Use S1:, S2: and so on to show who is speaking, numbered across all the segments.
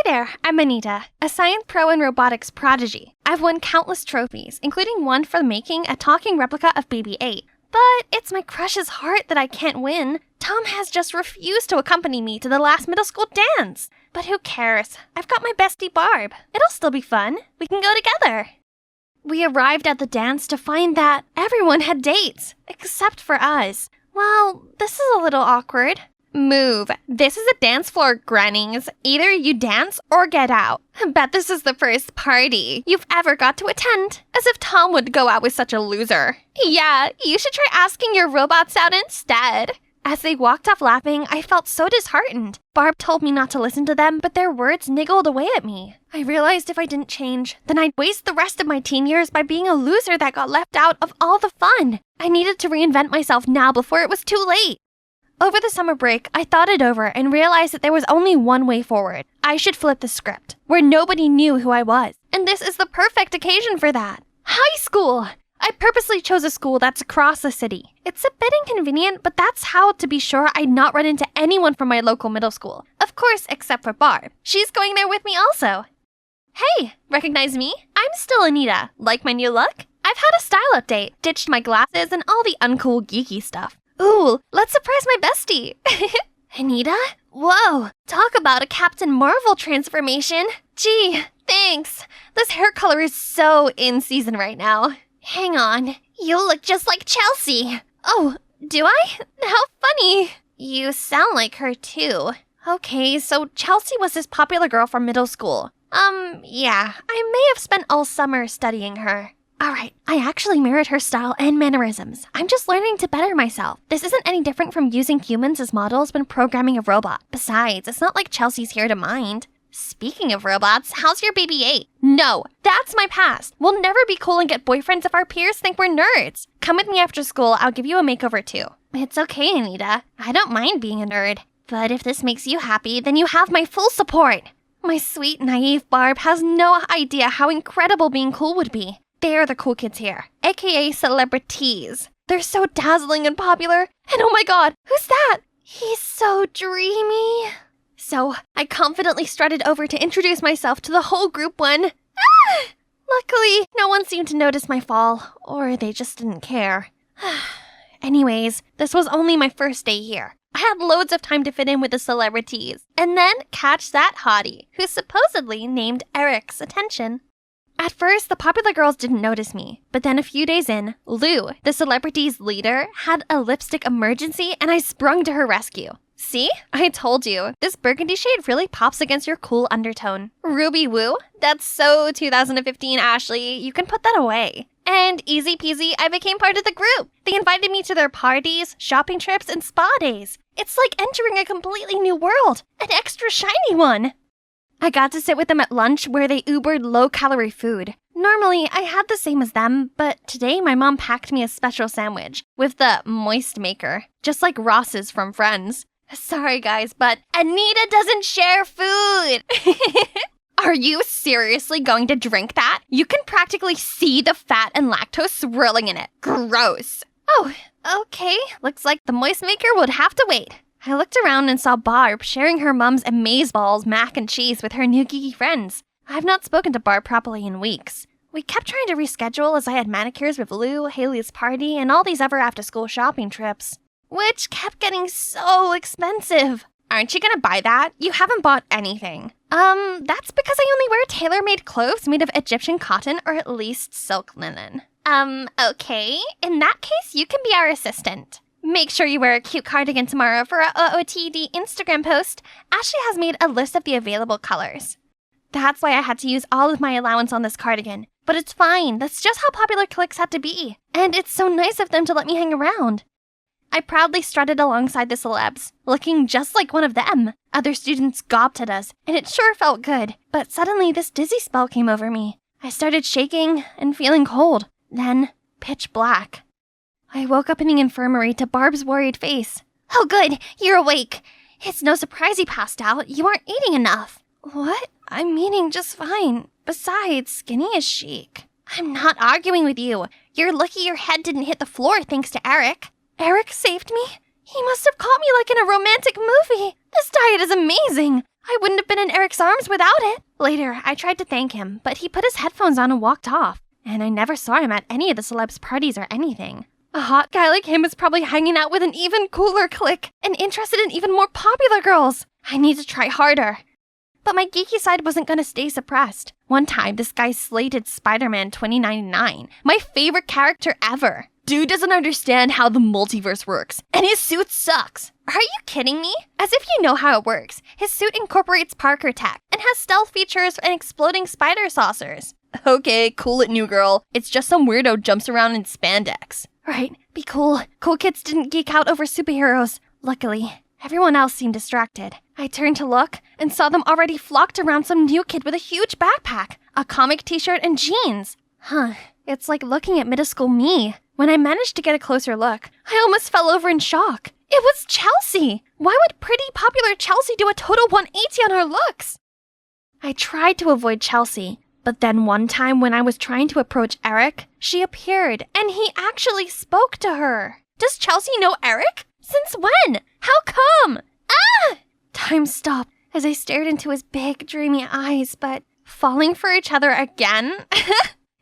S1: Hi there, I'm Anita, a science pro and robotics prodigy. I've won countless trophies, including one for making a talking replica of Baby 8. But it's my crush's heart that I can't win. Tom has just refused to accompany me to the last middle school dance. But who cares? I've got my bestie Barb. It'll still be fun. We can go together. We arrived at the dance to find that everyone had dates, except for us. Well, this is a little awkward. Move. This is a dance floor, grannies. Either you dance or get out. I bet this is the first party you've ever got to attend. As if Tom would go out with such a loser. Yeah, you should try asking your robots out instead. As they walked off laughing, I felt so disheartened. Barb told me not to listen to them, but their words niggled away at me. I realized if I didn't change, then I'd waste the rest of my teen years by being a loser that got left out of all the fun. I needed to reinvent myself now before it was too late. Over the summer break, I thought it over and realized that there was only one way forward. I should flip the script, where nobody knew who I was. And this is the perfect occasion for that. High school! I purposely chose a school that's across the city. It's a bit inconvenient, but that's how to be sure I'd not run into anyone from my local middle school. Of course, except for Barb. She's going there with me also. Hey, recognize me? I'm still Anita. Like my new look? I've had a style update, ditched my glasses and all the uncool geeky stuff. Ooh, let's surprise my bestie. Anita? Whoa, talk about a Captain Marvel transformation. Gee, thanks. This hair color is so in season right now. Hang on, you look just like Chelsea. Oh, do I? How funny. You sound like her too. Okay, so Chelsea was this popular girl from middle school. Yeah, I may have spent all summer studying her. Alright, I actually mirrored her style and mannerisms. I'm just learning to better myself. This isn't any different from using humans as models when programming a robot. Besides, it's not like Chelsea's here to mind. Speaking of robots, how's your Baby 8? No, that's my past. We'll never be cool and get boyfriends if our peers think we're nerds. Come with me after school, I'll give you a makeover too. It's okay, Anita. I don't mind being a nerd. But if this makes you happy, then you have my full support. My sweet, naive Barb has no idea how incredible being cool would be. They're the cool kids here, aka celebrities. They're so dazzling and popular. And oh my god, who's that? He's so dreamy. So I confidently strutted over to introduce myself to the whole group when... Luckily, no one seemed to notice my fall, or they just didn't care. Anyways, this was only my first day here. I had loads of time to fit in with the celebrities. And then catch that hottie, who supposedly named Eric's attention. At first, the popular girls didn't notice me, but then a few days in, Lou, the celebrity's leader, had a lipstick emergency and I sprung to her rescue. See? I told you, this burgundy shade really pops against your cool undertone. Ruby woo? That's so 2015, Ashley. You can put that away. And easy peasy, I became part of the group. They invited me to their parties, shopping trips, and spa days. It's like entering a completely new world, an extra shiny one. I got to sit with them at lunch where they Ubered low-calorie food. Normally, I had the same as them, but today my mom packed me a special sandwich with the moist maker, just like Ross's from Friends. Sorry guys, but Anita doesn't share food! Are you seriously going to drink that? You can practically see the fat and lactose swirling in it. Gross. Oh, okay. Looks like the moist maker would have to wait. I looked around and saw Barb sharing her mom's amazeballs mac and cheese with her new geeky friends. I've not spoken to Barb properly in weeks. We kept trying to reschedule as I had manicures with Lou, Haley's party, and all these other after-school shopping trips, which kept getting so expensive. Aren't you gonna buy that? You haven't bought anything. That's because I only wear tailor-made clothes made of Egyptian cotton or at least silk linen. Okay. In that case, you can be our assistant. Make sure you wear a cute cardigan tomorrow for our OOTD Instagram post. Ashley has made a list of the available colors. That's why I had to use all of my allowance on this cardigan. But it's fine, that's just how popular cliques had to be. And it's so nice of them to let me hang around. I proudly strutted alongside the celebs, looking just like one of them. Other students gawped at us, and it sure felt good. But suddenly this dizzy spell came over me. I started shaking and feeling cold. Then, pitch black. I woke up in the infirmary to Barb's worried face. Oh good, you're awake. It's no surprise you passed out. You aren't eating enough. What? I'm eating just fine. Besides, skinny is chic. I'm not arguing with you. You're lucky your head didn't hit the floor thanks to Eric. Eric saved me? He must have caught me like in a romantic movie. This diet is amazing. I wouldn't have been in Eric's arms without it. Later, I tried to thank him, but he put his headphones on and walked off. And I never saw him at any of the celebs' parties or anything. A hot guy like him is probably hanging out with an even cooler clique and interested in even more popular girls. I need to try harder. But my geeky side wasn't going to stay suppressed. One time, this guy slated Spider-Man 2099, my favorite character ever. Dude doesn't understand how the multiverse works, and his suit sucks. Are you kidding me? As if you know how it works. His suit incorporates Parker tech and has stealth features and exploding spider saucers. Okay, cool it, new girl. It's just some weirdo jumps around in spandex. Right, be cool. Cool kids didn't geek out over superheroes. Luckily, everyone else seemed distracted. I turned to look and saw them already flocked around some new kid with a huge backpack, a comic t-shirt, and jeans. It's like looking at middle school me. When I managed to get a closer look, I almost fell over in shock. It was Chelsea! Why would pretty, popular Chelsea do a total 180 on her looks? I tried to avoid Chelsea, but then one time when I was trying to approach Eric, she appeared, and he actually spoke to her. Does Chelsea know Eric? Since when? How come? Time stopped as I stared into his big, dreamy eyes, but falling for each other again?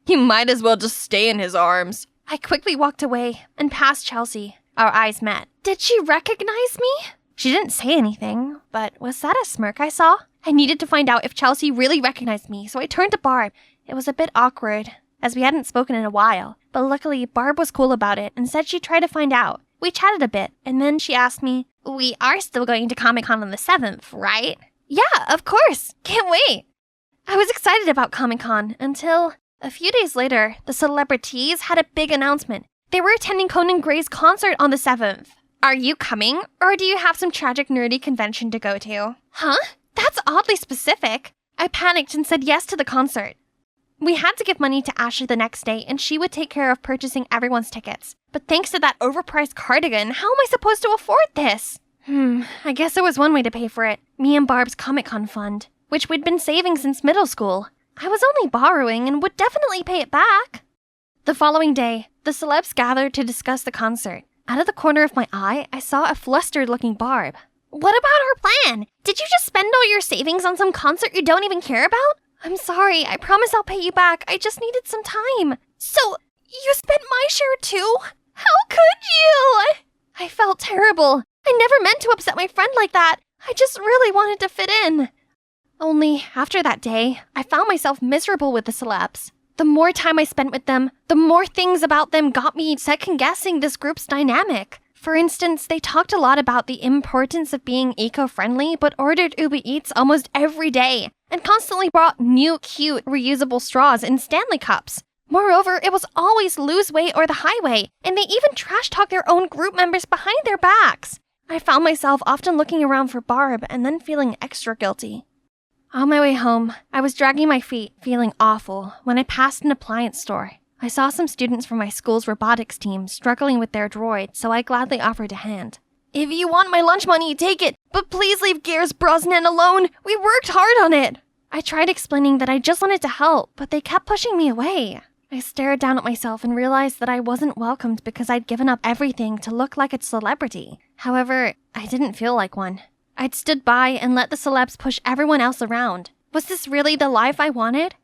S1: You might as well just stay in his arms. I quickly walked away and passed Chelsea. Our eyes met. Did she recognize me? She didn't say anything, but was that a smirk I saw? I needed to find out if Chelsea really recognized me, so I turned to Barb. It was a bit awkward, as we hadn't spoken in a while, but luckily Barb was cool about it and said she'd try to find out. We chatted a bit, and then she asked me, "We are still going to Comic-Con on the 7th, right?" "Yeah, of course. Can't wait." I was excited about Comic-Con until a few days later, the celebrities had a big announcement. They were attending Conan Gray's concert on the 7th. Are you coming, or do you have some tragic nerdy convention to go to? Huh? That's oddly specific. I panicked and said yes to the concert. We had to give money to Ashley the next day, and she would take care of purchasing everyone's tickets. But thanks to that overpriced cardigan, how am I supposed to afford this? I guess there was one way to pay for it. Me and Barb's Comic-Con fund, which we'd been saving since middle school. I was only borrowing and would definitely pay it back. The following day, the celebs gathered to discuss the concert. Out of the corner of my eye, I saw a flustered-looking Barb. What about her plan? Did you just spend all your savings on some concert you don't even care about? I'm sorry, I promise I'll pay you back. I just needed some time. So, you spent my share too? How could you? I felt terrible. I never meant to upset my friend like that. I just really wanted to fit in. Only, after that day, I found myself miserable with the celebs. The more time I spent with them, the more things about them got me second-guessing this group's dynamic. For instance, they talked a lot about the importance of being eco-friendly, but ordered Uber Eats almost every day, and constantly brought new, cute, reusable straws in Stanley cups. Moreover, it was always lose weight or the highway, and they even trash-talked their own group members behind their backs. I found myself often looking around for Barb and then feeling extra guilty. On my way home, I was dragging my feet, feeling awful, when I passed an appliance store. I saw some students from my school's robotics team struggling with their droid, so I gladly offered a hand. "If you want my lunch money, take it, but please leave Gears Brosnan alone. We worked hard on it." I tried explaining that I just wanted to help, but they kept pushing me away. I stared down at myself and realized that I wasn't welcomed because I'd given up everything to look like a celebrity. However, I didn't feel like one. I'd stood by and let the celebs push everyone else around. Was this really the life I wanted?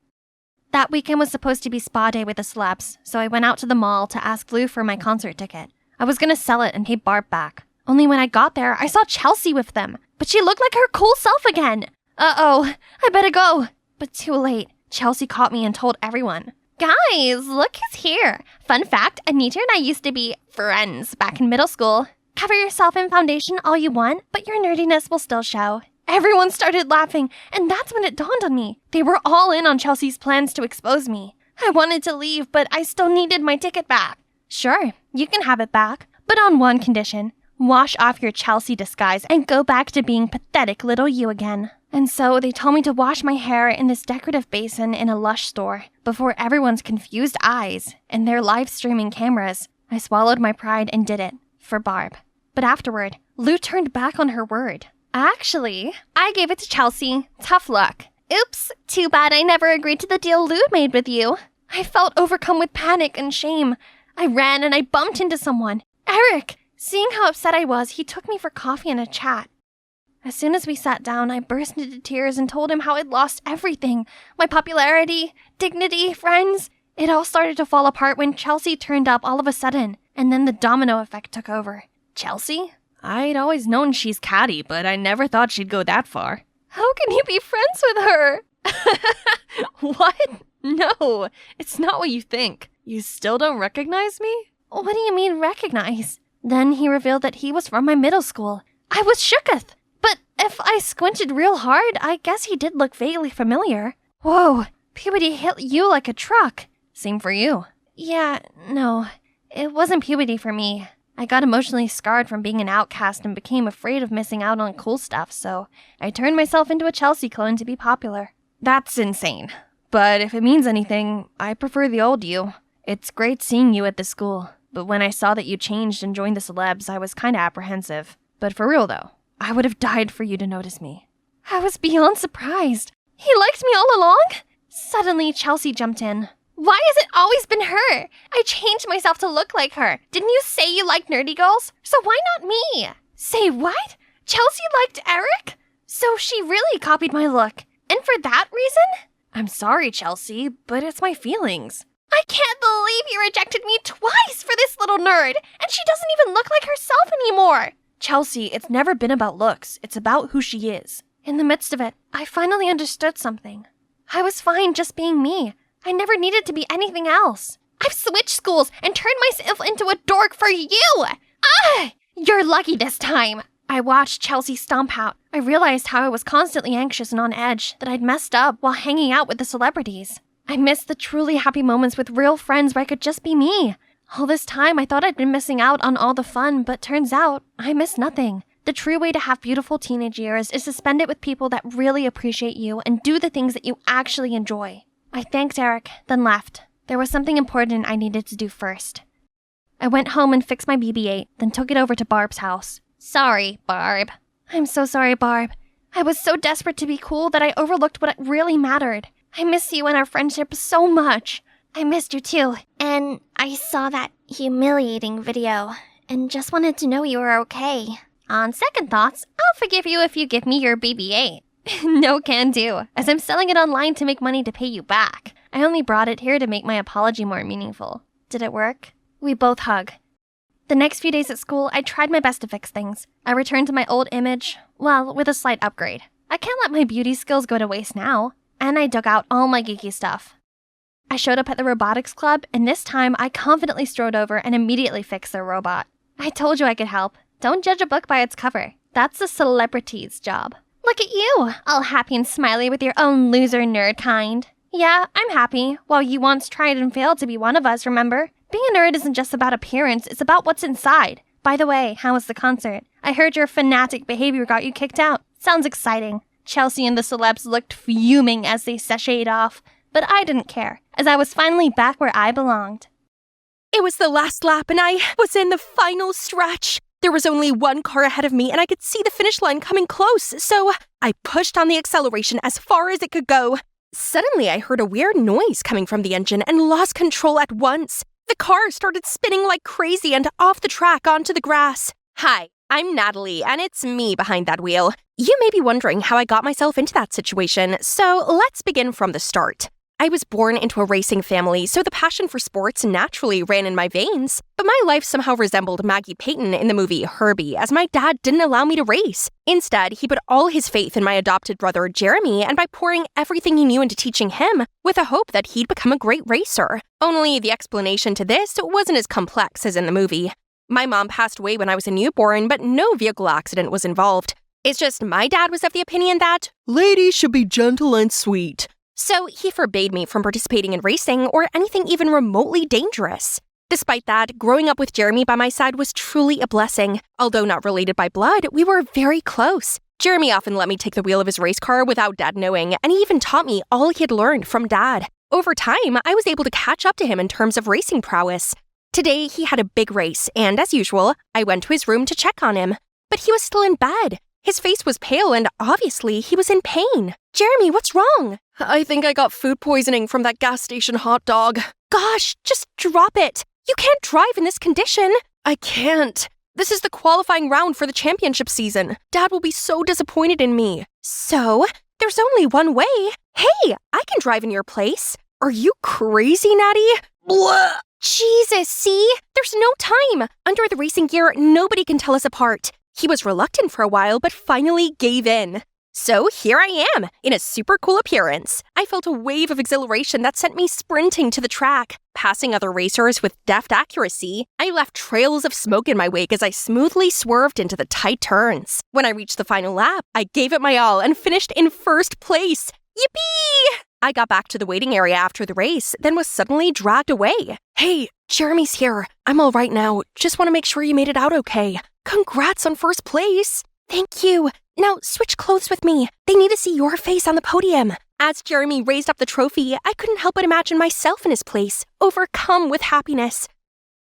S1: That weekend was supposed to be spa day with the celebs, so I went out to the mall to ask Lou for my concert ticket. I was gonna sell it and pay Barb back. Only when I got there, I saw Chelsea with them, but she looked like her cool self again. Uh-oh, I better go. But too late. Chelsea caught me and told everyone. "Guys, look who's here. Fun fact, Anita and I used to be friends back in middle school. Cover yourself in foundation all you want, but your nerdiness will still show." Everyone started laughing, and that's when it dawned on me. They were all in on Chelsea's plans to expose me. I wanted to leave, but I still needed my ticket back. "Sure, you can have it back, but on one condition. Wash off your Chelsea disguise and go back to being pathetic little you again." And so they told me to wash my hair in this decorative basin in a Lush store before everyone's confused eyes and their live streaming cameras. I swallowed my pride and did it. For Barb. But afterward, Lou turned back on her word. "Actually, I gave it to Chelsea. Tough luck. Oops, too bad I never agreed to the deal Lou made with you." I felt overcome with panic and shame. I ran and I bumped into someone. Eric! Seeing how upset I was, he took me for coffee and a chat. As soon as we sat down, I burst into tears and told him how I'd lost everything. My popularity, dignity, friends. It all started to fall apart when Chelsea turned up all of a sudden, and then the domino effect took over. Chelsea? I'd always known she's catty, but I never thought she'd go that far. How can you be friends with her? What? No, it's not what you think. You still don't recognize me? What do you mean recognize? Then he revealed that he was from my middle school. I was shooketh. But if I squinted real hard, I guess he did look vaguely familiar. Whoa, puberty hit you like a truck. Same for you. Yeah, no, it wasn't puberty for me. I got emotionally scarred from being an outcast and became afraid of missing out on cool stuff, so I turned myself into a Chelsea clone to be popular. That's insane. But if it means anything, I prefer the old you. It's great seeing you at the school, but when I saw that you changed and joined the celebs, I was kinda apprehensive. But for real though, I would have died for you to notice me. I was beyond surprised. He liked me all along? Suddenly, Chelsea jumped in. Why has it always been her? I changed myself to look like her. Didn't you say you like nerdy girls? So why not me? Say what? Chelsea liked Eric? So she really copied my look. And for that reason? I'm sorry, Chelsea, but it's my feelings. I can't believe you rejected me twice for this little nerd, and she doesn't even look like herself anymore. Chelsea, it's never been about looks. It's about who she is. In the midst of it, I finally understood something. I was fine just being me. I never needed to be anything else. I've switched schools and turned myself into a dork for you! Ah! You're lucky this time! I watched Chelsea stomp out. I realized how I was constantly anxious and on edge, that I'd messed up while hanging out with the celebrities. I missed the truly happy moments with real friends where I could just be me. All this time, I thought I'd been missing out on all the fun, but turns out, I missed nothing. The true way to have beautiful teenage years is to spend it with people that really appreciate you and do the things that you actually enjoy. I thanked Eric, then left. There was something important I needed to do first. I went home and fixed my BB-8, then took it over to Barb's house. Sorry, Barb. I'm so sorry, Barb. I was so desperate to be cool that I overlooked what really mattered. I miss you and our friendship so much. I missed you too. And I saw that humiliating video and just wanted to know you were okay. On second thoughts, I'll forgive you if you give me your BB-8. No can do, as I'm selling it online to make money to pay you back. I only brought it here to make my apology more meaningful. Did it work? We both hug. The next few days at school, I tried my best to fix things. I returned to my old image, well, with a slight upgrade. I can't let my beauty skills go to waste now. And I dug out all my geeky stuff. I showed up at the robotics club, and this time I confidently strode over and immediately fixed their robot. I told you I could help. Don't judge a book by its cover. That's a celebrity's job. Look at you, all happy and smiley with your own loser nerd kind. Yeah, I'm happy, while you once tried and failed to be one of us, remember? Being a nerd isn't just about appearance, it's about what's inside. By the way, how was the concert? I heard your fanatic behavior got you kicked out. Sounds exciting. Chelsea and the celebs looked fuming as they sashayed off, but I didn't care, as I was finally back where I belonged.
S2: It was the last lap and I was in the final stretch. There was only one car ahead of me and I could see the finish line coming close, so I pushed on the acceleration as far as it could go. Suddenly, I heard a weird noise coming from the engine and lost control at once. The car started spinning like crazy and off the track onto the grass. Hi, I'm Natalie, and it's me behind that wheel. You may be wondering how I got myself into that situation, so let's begin from the start. I was born into a racing family, so the passion for sports naturally ran in my veins. But my life somehow resembled Maggie Payton in the movie Herbie, as my dad didn't allow me to race. Instead, he put all his faith in my adopted brother Jeremy, and by pouring everything he knew into teaching him, with a hope that he'd become a great racer. Only the explanation to this wasn't as complex as in the movie. My mom passed away when I was a newborn, but no vehicle accident was involved. It's just my dad was of the opinion that ladies should be gentle and sweet. So he forbade me from participating in racing or anything even remotely dangerous. Despite that, growing up with Jeremy by my side was truly a blessing. Although not related by blood, we were very close. Jeremy often let me take the wheel of his race car without Dad knowing, and he even taught me all he had learned from Dad. Over time, I was able to catch up to him in terms of racing prowess. Today, he had a big race, and as usual, I went to his room to check on him. But he was still in bed. His face was pale and obviously he was in pain. Jeremy, what's wrong? I think I got food poisoning from that gas station hot dog. Gosh, just drop it. You can't drive in this condition. I can't. This is the qualifying round for the championship season. Dad will be so disappointed in me. So, there's only one way. Hey, I can drive in your place. Are you crazy, Natty? Blah! Jesus, see? There's no time. Under the racing gear, nobody can tell us apart. He was reluctant for a while, but finally gave in. So here I am, in a super cool appearance. I felt a wave of exhilaration that sent me sprinting to the track. Passing other racers with deft accuracy, I left trails of smoke in my wake as I smoothly swerved into the tight turns. When I reached the final lap, I gave it my all and finished in first place. Yippee! I got back to the waiting area after the race, then was suddenly dragged away. Hey, Jeremy's here. I'm all right now. Just want to make sure you made it out okay. Congrats on first place. Thank you. Now switch clothes with me. They need to see your face on the podium. As Jeremy raised up the trophy, I couldn't help but imagine myself in his place, overcome with happiness.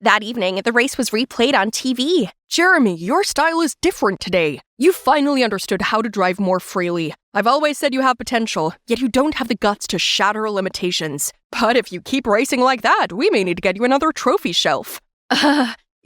S2: That evening, the race was replayed on TV.
S3: Jeremy, your style is different today. You finally understood how to drive more freely. I've always said you have potential, yet you don't have the guts to shatter limitations. But if you keep racing like that, we may need to get you another trophy shelf.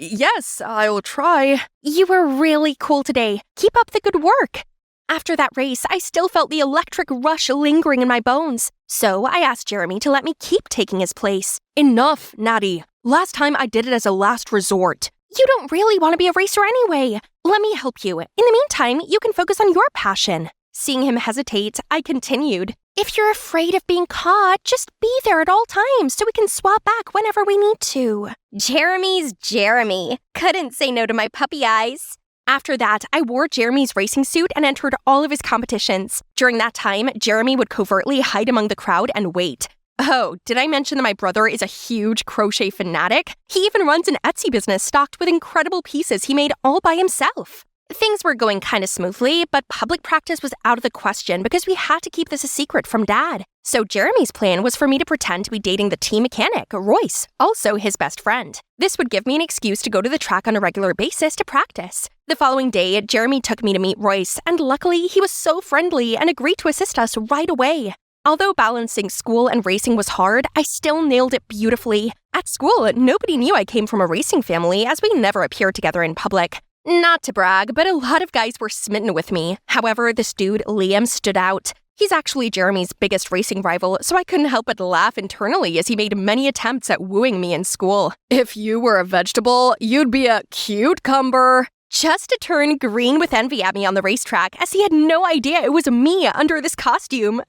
S3: Yes, I'll try.
S2: You were really cool today. Keep up the good work. After that race, I still felt the electric rush lingering in my bones. So I asked Jeremy to let me keep taking his place.
S3: Enough, Natty. Last time I did it as a last resort.
S2: You don't really want to be a racer anyway. Let me help you. In the meantime, you can focus on your passion. Seeing him hesitate, I continued. If you're afraid of being caught, just be there at all times so we can swap back whenever we need to. Jeremy's Jeremy. Couldn't say no to my puppy eyes. After that, I wore Jeremy's racing suit and entered all of his competitions. During that time, Jeremy would covertly hide among the crowd and wait. Oh, did I mention that my brother is a huge crochet fanatic? He even runs an Etsy business stocked with incredible pieces he made all by himself. Things were going kind of smoothly, but public practice was out of the question because we had to keep this a secret from Dad. So Jeremy's plan was for me to pretend to be dating the team mechanic, Royce, also his best friend. This would give me an excuse to go to the track on a regular basis to practice. The following day, Jeremy took me to meet Royce, and luckily he was so friendly and agreed to assist us right away. Although balancing school and racing was hard, I still nailed it beautifully. At school, nobody knew I came from a racing family as we never appeared together in public. Not to brag, but a lot of guys were smitten with me. However, this dude, Liam, stood out. He's actually Jeremy's biggest racing rival, so I couldn't help but laugh internally as he made many attempts at wooing me in school.
S3: If you were a vegetable, you'd be a cucumber.
S2: Just to turn green with envy at me on the racetrack, as he had no idea it was me under this costume.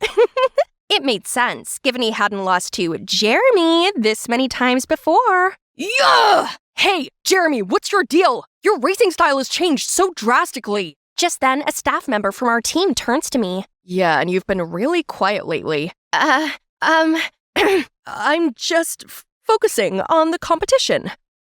S2: It made sense, given he hadn't lost to Jeremy this many times before.
S3: Yeah! Hey, Jeremy, what's your deal? Your racing style has changed so drastically.
S2: Just then, a staff member from our team turns to me.
S3: Yeah, and you've been really quiet lately. I'm just focusing on the competition.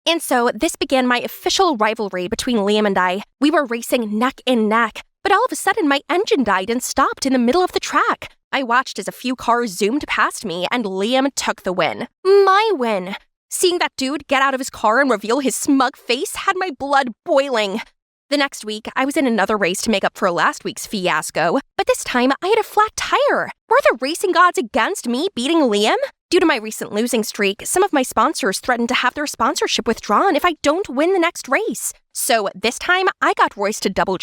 S2: And so, this began my official rivalry between Liam and I. We were racing neck and neck, but all of a sudden my engine died and stopped in the middle of the track. I watched as a few cars zoomed past me and Liam took the win. My win. Seeing that dude get out of his car and reveal his smug face had my blood boiling. The next week, I was in another race to make up for last week's fiasco, but this time I had a flat tire. Were the racing gods against me beating Liam? Due to my recent losing streak, some of my sponsors threatened to have their sponsorship withdrawn if I don't win the next race. So this time, I got Royce to triple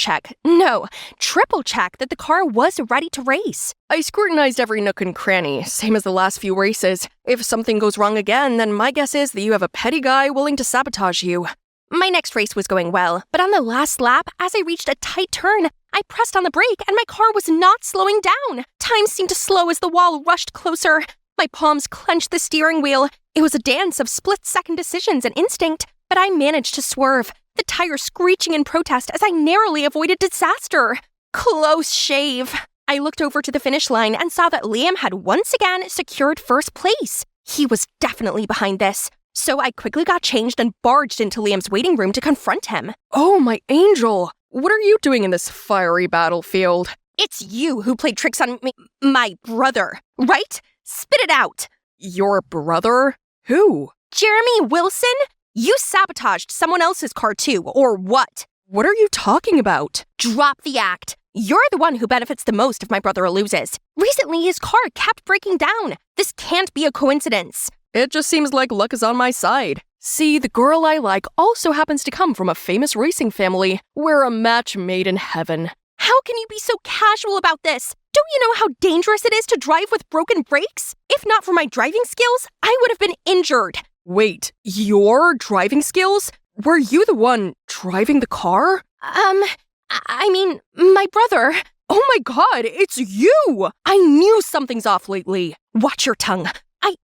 S2: check that the car was ready to race.
S3: I scrutinized every nook and cranny, same as the last few races. If something goes wrong again, then my guess is that you have a petty guy willing to sabotage you.
S2: My next race was going well, but on the last lap, as I reached a tight turn, I pressed on the brake and my car was not slowing down. Time seemed to slow as the wall rushed closer. My palms clenched the steering wheel. It was a dance of split-second decisions and instinct, but I managed to swerve, the tire screeching in protest as I narrowly avoided disaster. Close shave. I looked over to the finish line and saw that Liam had once again secured first place. He was definitely behind this. So I quickly got changed and barged into Liam's waiting room to confront him.
S3: Oh, my angel! What are you doing in this fiery battlefield?
S2: It's you who played tricks on my brother, right? Spit it out.
S3: Your brother? Who?
S2: Jeremy Wilson? You sabotaged someone else's car too, or what?
S3: What are you talking about?
S2: Drop the act. You're the one who benefits the most if my brother loses. Recently, his car kept breaking down. This can't be a coincidence.
S3: It just seems like luck is on my side. See, the girl I like also happens to come from a famous racing family. We're a match made in heaven.
S2: How can you be so casual about this? Don't you know how dangerous it is to drive with broken brakes? If not for my driving skills, I would have been injured.
S3: Wait, your driving skills? Were you the one driving the car?
S2: I mean, my brother.
S3: Oh my god, it's you! I knew something's off lately.
S2: Watch your tongue.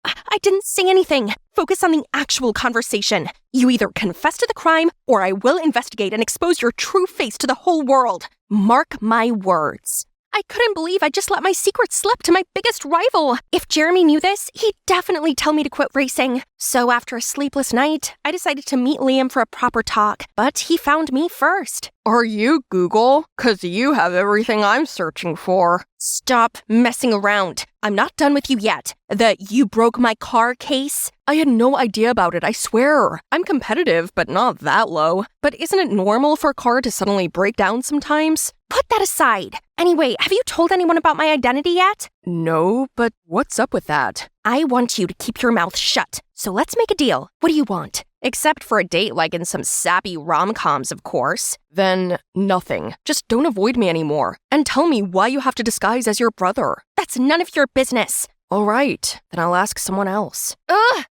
S2: I didn't say anything. Focus on the actual conversation. You either confess to the crime, or I will investigate and expose your true face to the whole world. Mark my words. I couldn't believe I just let my secret slip to my biggest rival. If Jeremy knew this, he'd definitely tell me to quit racing. So after a sleepless night, I decided to meet Liam for a proper talk, but he found me first.
S3: Are you Google? 'Cause you have everything I'm searching for.
S2: Stop messing around. I'm not done with you yet. The you broke my car case?
S3: I had no idea about it, I swear. I'm competitive, but not that low. But isn't it normal for a car to suddenly break down sometimes?
S2: Put that aside. Anyway, have you told anyone about my identity yet?
S3: No, but what's up with that?
S2: I want you to keep your mouth shut. So let's make a deal. What do you want? Except for a date like in some sappy rom-coms, of course.
S3: Then nothing. Just don't avoid me anymore. And tell me why you have to disguise as your brother.
S2: That's none of your business.
S3: All right, then I'll ask someone else.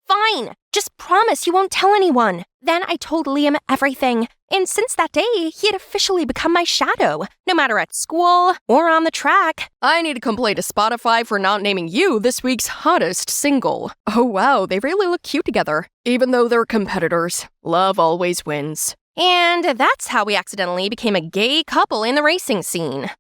S2: Fine. Just promise you won't tell anyone. Then I told Liam everything. And since that day, he had officially become my shadow, no matter at school or on the track.
S3: I need to complain to Spotify for not naming you this week's hottest single. Oh wow, they really look cute together. Even though they're competitors, love always wins.
S2: And that's how we accidentally became a gay couple in the racing scene.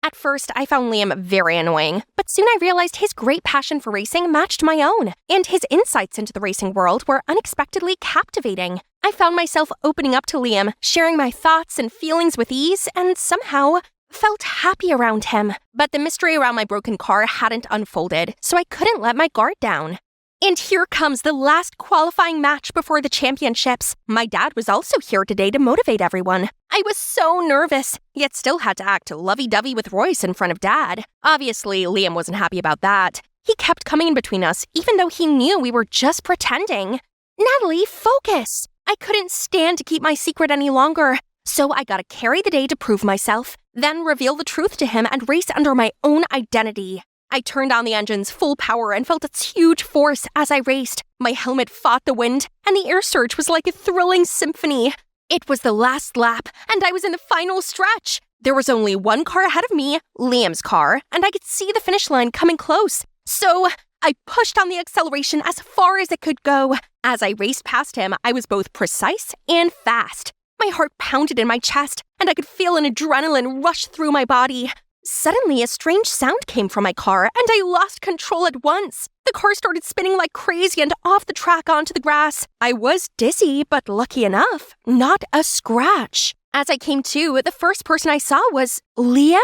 S2: At first, I found Liam very annoying, but soon I realized his great passion for racing matched my own, and his insights into the racing world were unexpectedly captivating. I found myself opening up to Liam, sharing my thoughts and feelings with ease, and somehow felt happy around him. But the mystery around my broken car hadn't unfolded, so I couldn't let my guard down. And here comes the last qualifying match before the championships. My dad was also here today to motivate everyone. I was so nervous, yet still had to act lovey-dovey with Royce in front of Dad. Obviously, Liam wasn't happy about that. He kept coming in between us, even though he knew we were just pretending. Natalie, focus! I couldn't stand to keep my secret any longer. So I gotta carry the day to prove myself, then reveal the truth to him and race under my own identity. I turned on the engines full power and felt its huge force as I raced. My helmet fought the wind, and the air surge was like a thrilling symphony. It was the last lap, and I was in the final stretch. There was only one car ahead of me, Liam's car, and I could see the finish line coming close. So I pushed on the acceleration as far as it could go. As I raced past him, I was both precise and fast. My heart pounded in my chest, and I could feel an adrenaline rush through my body. Suddenly, a strange sound came from my car, and I lost control at once. The car started spinning like crazy and off the track onto the grass. I was dizzy, but lucky enough, not a scratch. As I came to, the first person I saw was Liam?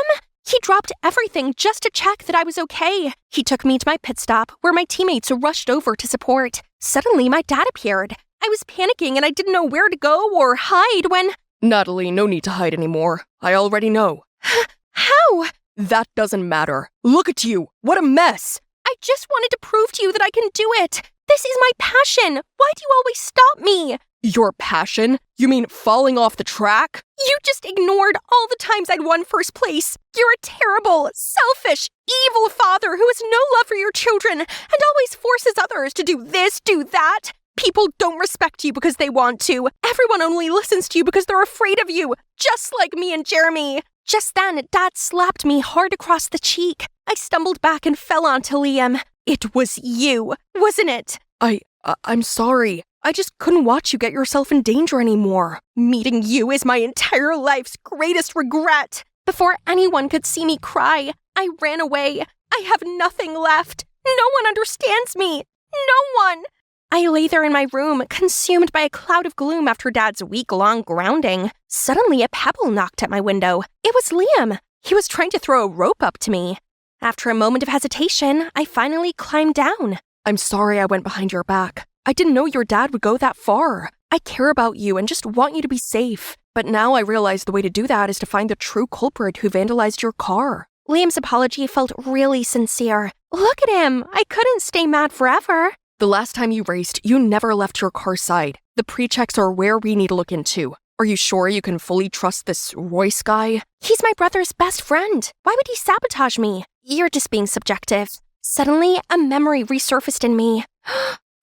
S2: He dropped everything just to check that I was okay. He took me to my pit stop, where my teammates rushed over to support. Suddenly, my dad appeared. I was panicking, and I didn't know where to go or hide when...
S3: Natalie, no need to hide anymore. I already know.
S2: How?
S3: That doesn't matter. Look at you. What a mess.
S2: I just wanted to prove to you that I can do it. This is my passion. Why do you always stop me?
S3: Your passion? You mean falling off the track?
S2: You just ignored all the times I'd won first place. You're a terrible, selfish, evil father who has no love for your children and always forces others to do this, do that. People don't respect you because they want to. Everyone only listens to you because they're afraid of you, just like me and Jeremy. Just then, Dad slapped me hard across the cheek. I stumbled back and fell onto Liam. It was you, wasn't it?
S3: I'm sorry. I just couldn't watch you get yourself in danger anymore.
S2: Meeting you is my entire life's greatest regret. Before anyone could see me cry, I ran away. I have nothing left. No one understands me. No one. I lay there in my room, consumed by a cloud of gloom after Dad's week-long grounding. Suddenly, a pebble knocked at my window. It was Liam. He was trying to throw a rope up to me. After a moment of hesitation, I finally climbed down.
S3: I'm sorry I went behind your back. I didn't know your dad would go that far. I care about you and just want you to be safe. But now I realize the way to do that is to find the true culprit who vandalized your car.
S2: Liam's apology felt really sincere. Look at him. I couldn't stay mad forever.
S3: The last time you raced, you never left your car's side. The pre-checks are where we need to look into. Are you sure you can fully trust this Royce guy?
S2: He's my brother's best friend. Why would he sabotage me? You're just being subjective. Suddenly, a memory resurfaced in me.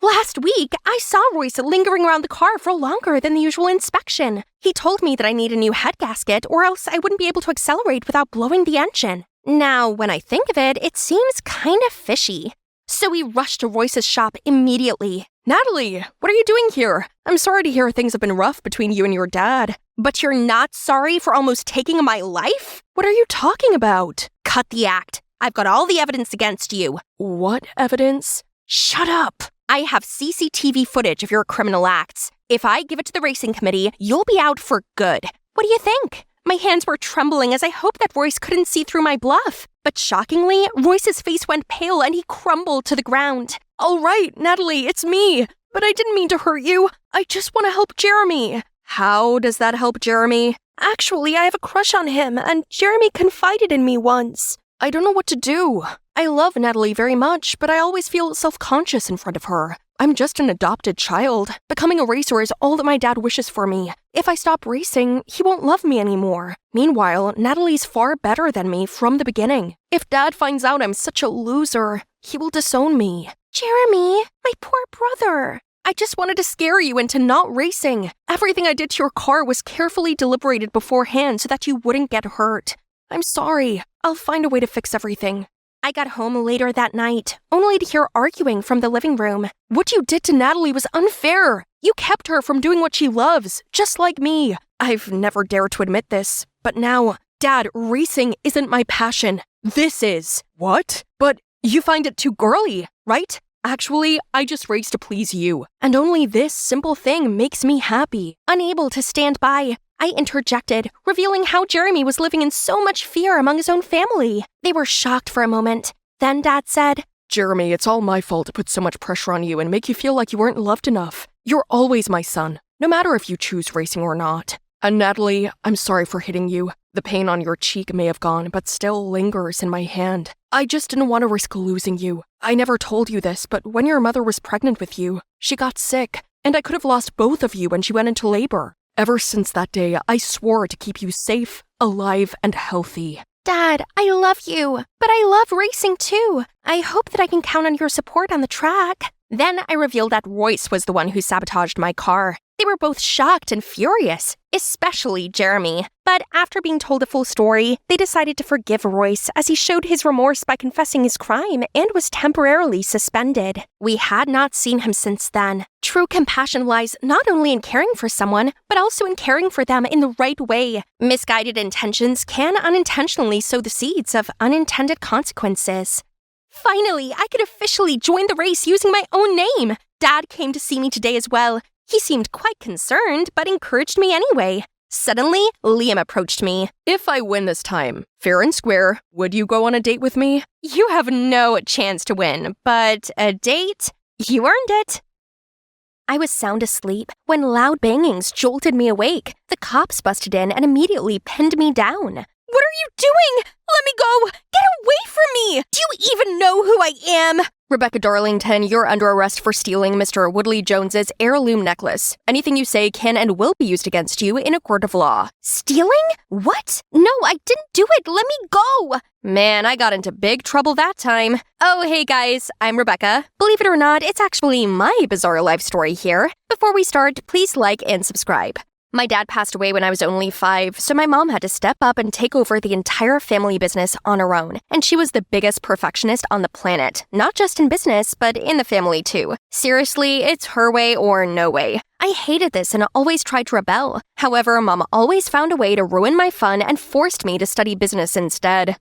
S2: Last week, I saw Royce lingering around the car for longer than the usual inspection. He told me that I need a new head gasket or else I wouldn't be able to accelerate without blowing the engine. Now, when I think of it, it seems kind of fishy. So we rushed to Royce's shop immediately.
S3: Natalie, what are you doing here? I'm sorry to hear things have been rough between you and your dad.
S2: But you're not sorry for almost taking my life?
S3: What are you talking about?
S2: Cut the act. I've got all the evidence against you.
S3: What evidence?
S2: Shut up. I have CCTV footage of your criminal acts. If I give it to the racing committee, you'll be out for good. What do you think? My hands were trembling as I hoped that Royce couldn't see through my bluff. But shockingly, Royce's face went pale and he crumbled to the ground.
S3: All right, Natalie, it's me. But I didn't mean to hurt you. I just want to help Jeremy. How does that help Jeremy?
S2: Actually, I have a crush on him, and Jeremy confided in me once.
S3: I don't know what to do. I love Natalie very much, but I always feel self-conscious in front of her. I'm just an adopted child. Becoming a racer is all that my dad wishes for me. If I stop racing, he won't love me anymore. Meanwhile, Natalie's far better than me from the beginning. If Dad finds out I'm such a loser, he will disown me.
S2: Jeremy, my poor brother.
S3: I just wanted to scare you into not racing. Everything I did to your car was carefully deliberated beforehand so that you wouldn't get hurt. I'm sorry. I'll find a way to fix everything.
S2: I got home later that night, only to hear arguing from the living room.
S3: What you did to Natalie was unfair. You kept her from doing what she loves, just like me. I've never dared to admit this, but now, Dad, racing isn't my passion. This is. What? But you find it too girly, right? Actually, I just race to please you. And only this simple thing makes me happy.
S2: Unable to stand by, I interjected, revealing how Jeremy was living in so much fear among his own family. They were shocked for a moment. Then Dad said,
S3: Jeremy, it's all my fault to put so much pressure on you and make you feel like you weren't loved enough. You're always my son, no matter if you choose racing or not. And Natalie, I'm sorry for hitting you. The pain on your cheek may have gone, but still lingers in my hand. I just didn't want to risk losing you. I never told you this, but when your mother was pregnant with you, she got sick, and I could have lost both of you when she went into labor. Ever since that day, I swore to keep you safe, alive, and healthy.
S2: Dad, I love you, but I love racing too. I hope that I can count on your support on the track. Then I revealed that Royce was the one who sabotaged my car. They were both shocked and furious, especially Jeremy. But after being told the full story, they decided to forgive Royce as he showed his remorse by confessing his crime and was temporarily suspended. We had not seen him since then. True compassion lies not only in caring for someone, but also in caring for them in the right way. Misguided intentions can unintentionally sow the seeds of unintended consequences. Finally, I could officially join the race using my own name. Dad came to see me today as well. He seemed quite concerned, but encouraged me anyway. Suddenly, Liam approached me.
S3: If I win this time, fair and square, would you go on a date with me?
S2: You have no chance to win, but a date? You earned it. I was sound asleep when loud bangings jolted me awake. The cops busted in and immediately pinned me down. What are you doing? Let me go! Get away from me! Do you even know who I am?
S3: Rebecca Darlington, you're under arrest for stealing Mr. Woodley Jones's heirloom necklace. Anything you say can and will be used against you in a court of law.
S2: Stealing? What? No, I didn't do it. Let me go.
S3: Man, I got into big trouble that time.
S2: Oh, hey guys, I'm Rebecca. Believe it or not, it's actually my bizarre life story here. Before we start, please like and subscribe. My dad passed away when I was only 5, so my mom had to step up and take over the entire family business on her own. And she was the biggest perfectionist on the planet, not just in business, but in the family too. Seriously, it's her way or no way. I hated this and always tried to rebel. However, Mom always found a way to ruin my fun and forced me to study business instead.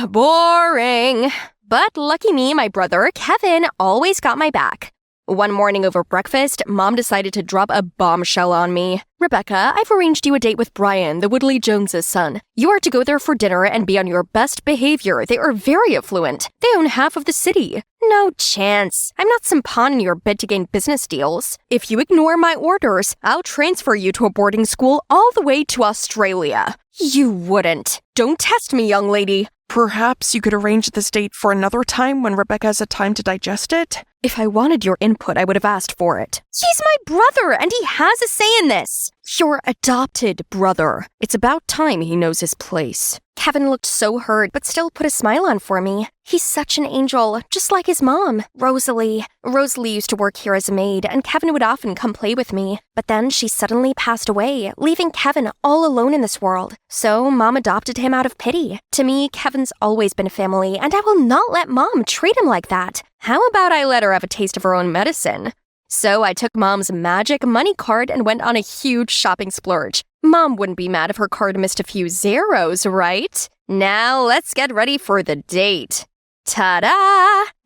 S2: Boring. But lucky me, my brother, Kevin, always got my back. One morning over breakfast, Mom decided to drop a bombshell on me. Rebecca, I've arranged you a date with Brian, the Woodley Joneses' son. You are to go there for dinner and be on your best behavior. They are very affluent. They own half of the city. No chance. I'm not some pawn in your bid to gain business deals. If you ignore my orders, I'll transfer you to a boarding school all the way to Australia. You wouldn't. Don't test me, young lady.
S4: Perhaps you could arrange this date for another time when Rebecca has had time to digest it?
S3: If I wanted your input, I would have asked for it.
S2: He's my brother, and he has a say in this.
S3: Your adopted brother. It's about time he knows his place.
S2: Kevin looked so hurt, but still put a smile on for me. He's such an angel, just like his mom, Rosalie. Rosalie used to work here as a maid, and Kevin would often come play with me. But then she suddenly passed away, leaving Kevin all alone in this world. So Mom adopted him out of pity. To me, Kevin's always been family, and I will not let Mom treat him like that. How about I let her have a taste of her own medicine? So I took Mom's magic money card and went on a huge shopping splurge. Mom wouldn't be mad if her card missed a few zeros, right? Now let's get ready for the date. Ta-da!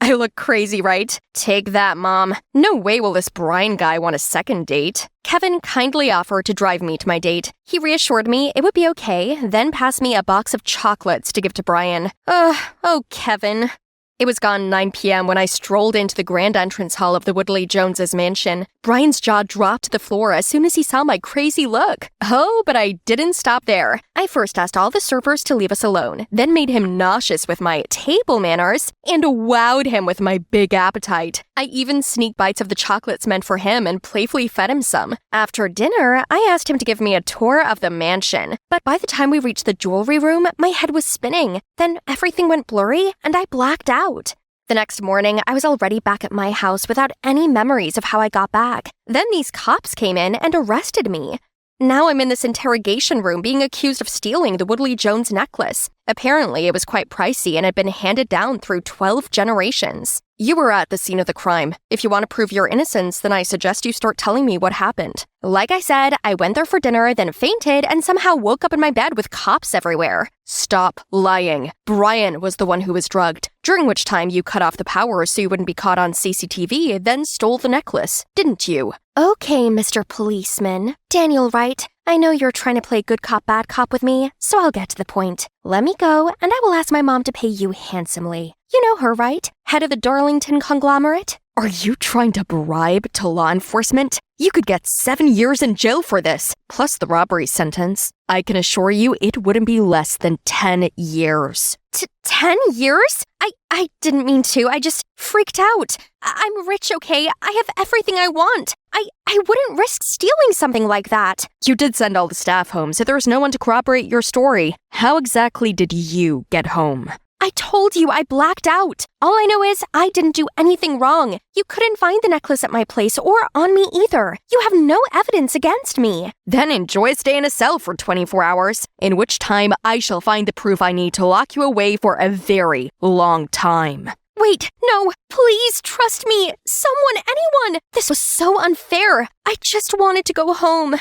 S2: I look crazy, right? Take that, Mom. No way will this Brian guy want a second date. Kevin kindly offered to drive me to my date. He reassured me it would be okay, then passed me a box of chocolates to give to Brian. Oh, Kevin. It was gone 9 p.m. when I strolled into the grand entrance hall of the Woodley Joneses mansion. Brian's jaw dropped to the floor as soon as he saw my crazy look. Oh, but I didn't stop there. I first asked all the servers to leave us alone, then made him nauseous with my table manners, and wowed him with my big appetite. I even sneaked bites of the chocolates meant for him and playfully fed him some. After dinner, I asked him to give me a tour of the mansion. But by the time we reached the jewelry room, my head was spinning. Then everything went blurry, and I blacked out. The next morning, I was already back at my house without any memories of how I got back. Then these cops came in and arrested me. Now I'm in this interrogation room being accused of stealing the Woodley Jones necklace. Apparently, it was quite pricey and had been handed down through 12 generations. You were at the scene of the crime. If you want to prove your innocence, then I suggest you start telling me what happened. Like I said, I went there for dinner, then fainted, and somehow woke up in my bed with cops everywhere. Stop lying. Brian was the one who was drugged, during which time you cut off the power so you wouldn't be caught on CCTV, then stole the necklace, didn't you? Okay, Mr. Policeman. Daniel, right? I know you're trying to play good cop, bad cop with me, so I'll get to the point. Let me go, and I will ask my mom to pay you handsomely. You know her, right? Head of the Darlington conglomerate?
S3: Are you trying to bribe to law enforcement? You could get 7 years in jail for this, plus the robbery sentence. I can assure you it wouldn't be less than 10 years.
S2: 10 years? I didn't mean to. I just freaked out. I'm rich, okay? I have everything I want. I wouldn't risk stealing something like that.
S3: You did send all the staff home, so there was no one to corroborate your story. How exactly did you get home?
S2: I told you I blacked out. All I know is I didn't do anything wrong. You couldn't find the necklace at my place or on me either. You have no evidence against me.
S3: Then enjoy a stay in a cell for 24 hours, in which time I shall find the proof I need to lock you away for a very long time.
S2: Wait, no, please trust me. Someone, anyone. This was so unfair. I just wanted to go home.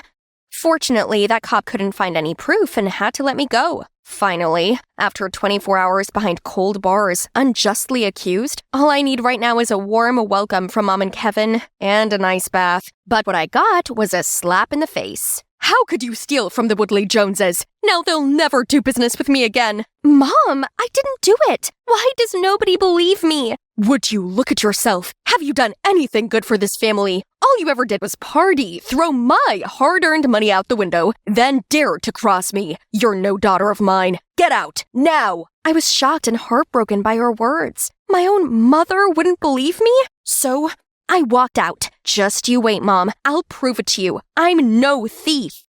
S2: Fortunately, that cop couldn't find any proof and had to let me go. Finally, after 24 hours behind cold bars, unjustly accused, all I need right now is a warm welcome from Mom and Kevin and a nice bath. But what I got was a slap in the face. How could you steal from the Woodley Joneses? Now they'll never do business with me again. Mom, I didn't do it. Why does nobody believe me?
S3: Would you look at yourself? Have you done anything good for this family? All you ever did was party, throw my hard-earned money out the window, then dare to cross me. You're no daughter of mine. Get out, now!
S2: I was shocked and heartbroken by her words. My own mother wouldn't believe me? So I walked out.
S3: Just you wait, Mom. I'll prove it to you. I'm no thief.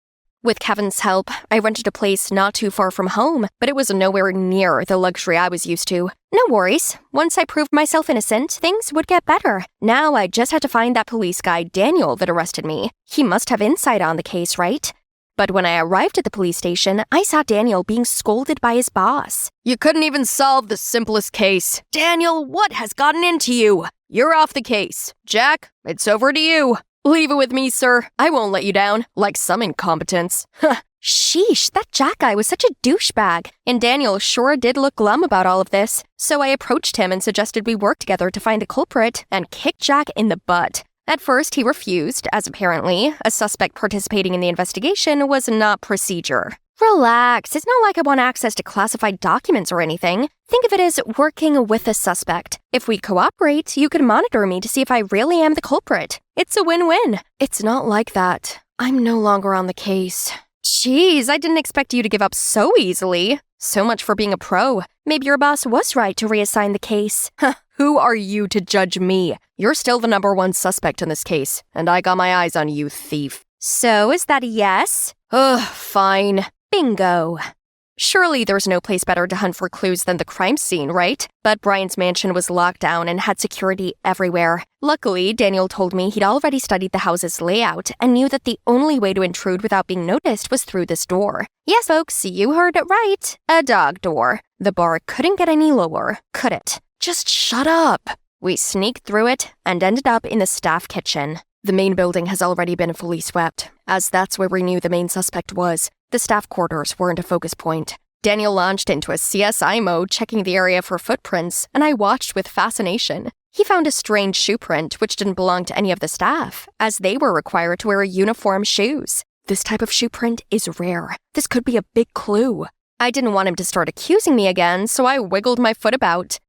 S3: With Kevin's help, I rented a place not too far from home, but it was nowhere near the luxury I was used to. No worries. Once I proved myself innocent, things would get better. Now I just had to find that police guy, Daniel, that arrested me. He must have insight on the case, right? But when I arrived at the police station, I saw Daniel being scolded by his boss. You couldn't even solve the simplest case. Daniel, what has gotten into you? You're off the case. Jack, it's over to you. Leave it with me, sir. I won't let you down, like some incompetents. Sheesh, that Jack guy was such a douchebag. And Daniel sure did look glum about all of this. So I approached him and suggested we work together to find the culprit and kick Jack in the butt. At first, he refused, as apparently a suspect participating in the investigation was not procedure. Relax, it's not like I want access to classified documents or anything. Think of it as working with a suspect. If we cooperate, you can monitor me to see if I really am the culprit. It's a win-win. It's not like that. I'm no longer on the case. Jeez, I didn't expect you to give up so easily. So much for being a pro. Maybe your boss was right to reassign the case. Who are you to judge me? You're still the #1 suspect in this case, and I got my eyes on you, thief.
S2: So, is that a yes?
S3: Ugh, fine.
S2: Bingo.
S3: Surely there's no place better to hunt for clues than the crime scene, right? But Brian's mansion was locked down and had security everywhere. Luckily, Daniel told me he'd already studied the house's layout and knew that the only way to intrude without being noticed was through this door. Yes, folks, you heard it right. A dog door. The bar couldn't get any lower, could it? Just shut up. We sneaked through it and ended up in the staff kitchen. The main building has already been fully swept, as that's where we knew the main suspect was. The staff quarters weren't a focus point. Daniel launched into a CSI mode, checking the area for footprints, and I watched with fascination. He found a strange shoe print which didn't belong to any of the staff, as they were required to wear uniform shoes. This type of shoe print is rare. This could be a big clue. I didn't want him to start accusing me again, so I wiggled my foot about.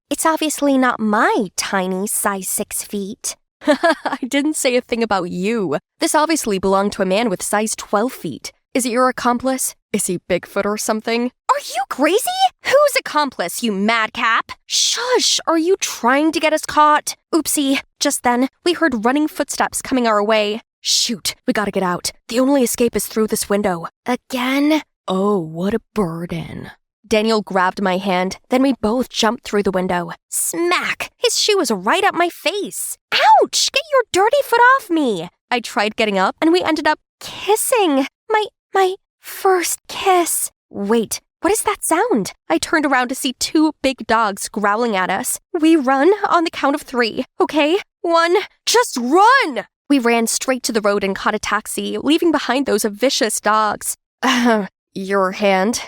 S2: It's obviously not my tiny size 6 feet.
S3: I didn't say a thing about you. This obviously belonged to a man with size 12 feet. Is it your accomplice? Is he Bigfoot or something?
S2: Are you crazy? Whose accomplice, you madcap? Shush, are you trying to get us caught? Oopsie. Just then, we heard running footsteps coming our way.
S3: Shoot, we gotta get out. The only escape is through this window.
S2: Again?
S3: Oh, what a burden. Daniel grabbed my hand, then we both jumped through the window.
S2: Smack! His shoe was right up my face. Ouch! Get your dirty foot off me!
S3: I tried getting up, and we ended up
S2: kissing. My first kiss.
S3: Wait, what is that sound? I turned around to see 2 big dogs growling at us. We run on the count of 3, okay? 1, just run! We ran straight to the road and caught a taxi, leaving behind those vicious dogs. Your hand?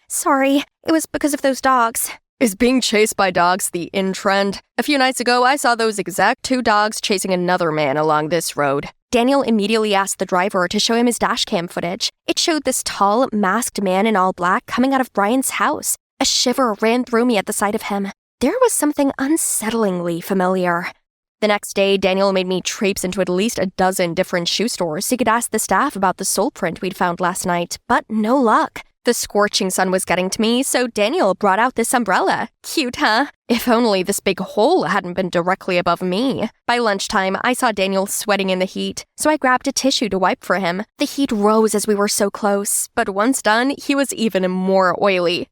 S2: Sorry. It was because of those dogs.
S3: Is being chased by dogs the in-trend? A few nights ago, I saw those exact 2 dogs chasing another man along this road. Daniel immediately asked the driver to show him his dashcam footage. It showed this tall, masked man in all black coming out of Brian's house. A shiver ran through me at the sight of him. There was something unsettlingly familiar. The next day, Daniel made me traipse into at least a dozen different shoe stores so he could ask the staff about the sole print we'd found last night, but no luck. The scorching sun was getting to me, so Daniel brought out this umbrella. Cute, huh? If only this big hole hadn't been directly above me. By lunchtime, I saw Daniel sweating in the heat, so I grabbed a tissue to wipe for him. The heat rose as we were so close, but once done, he was even more oily.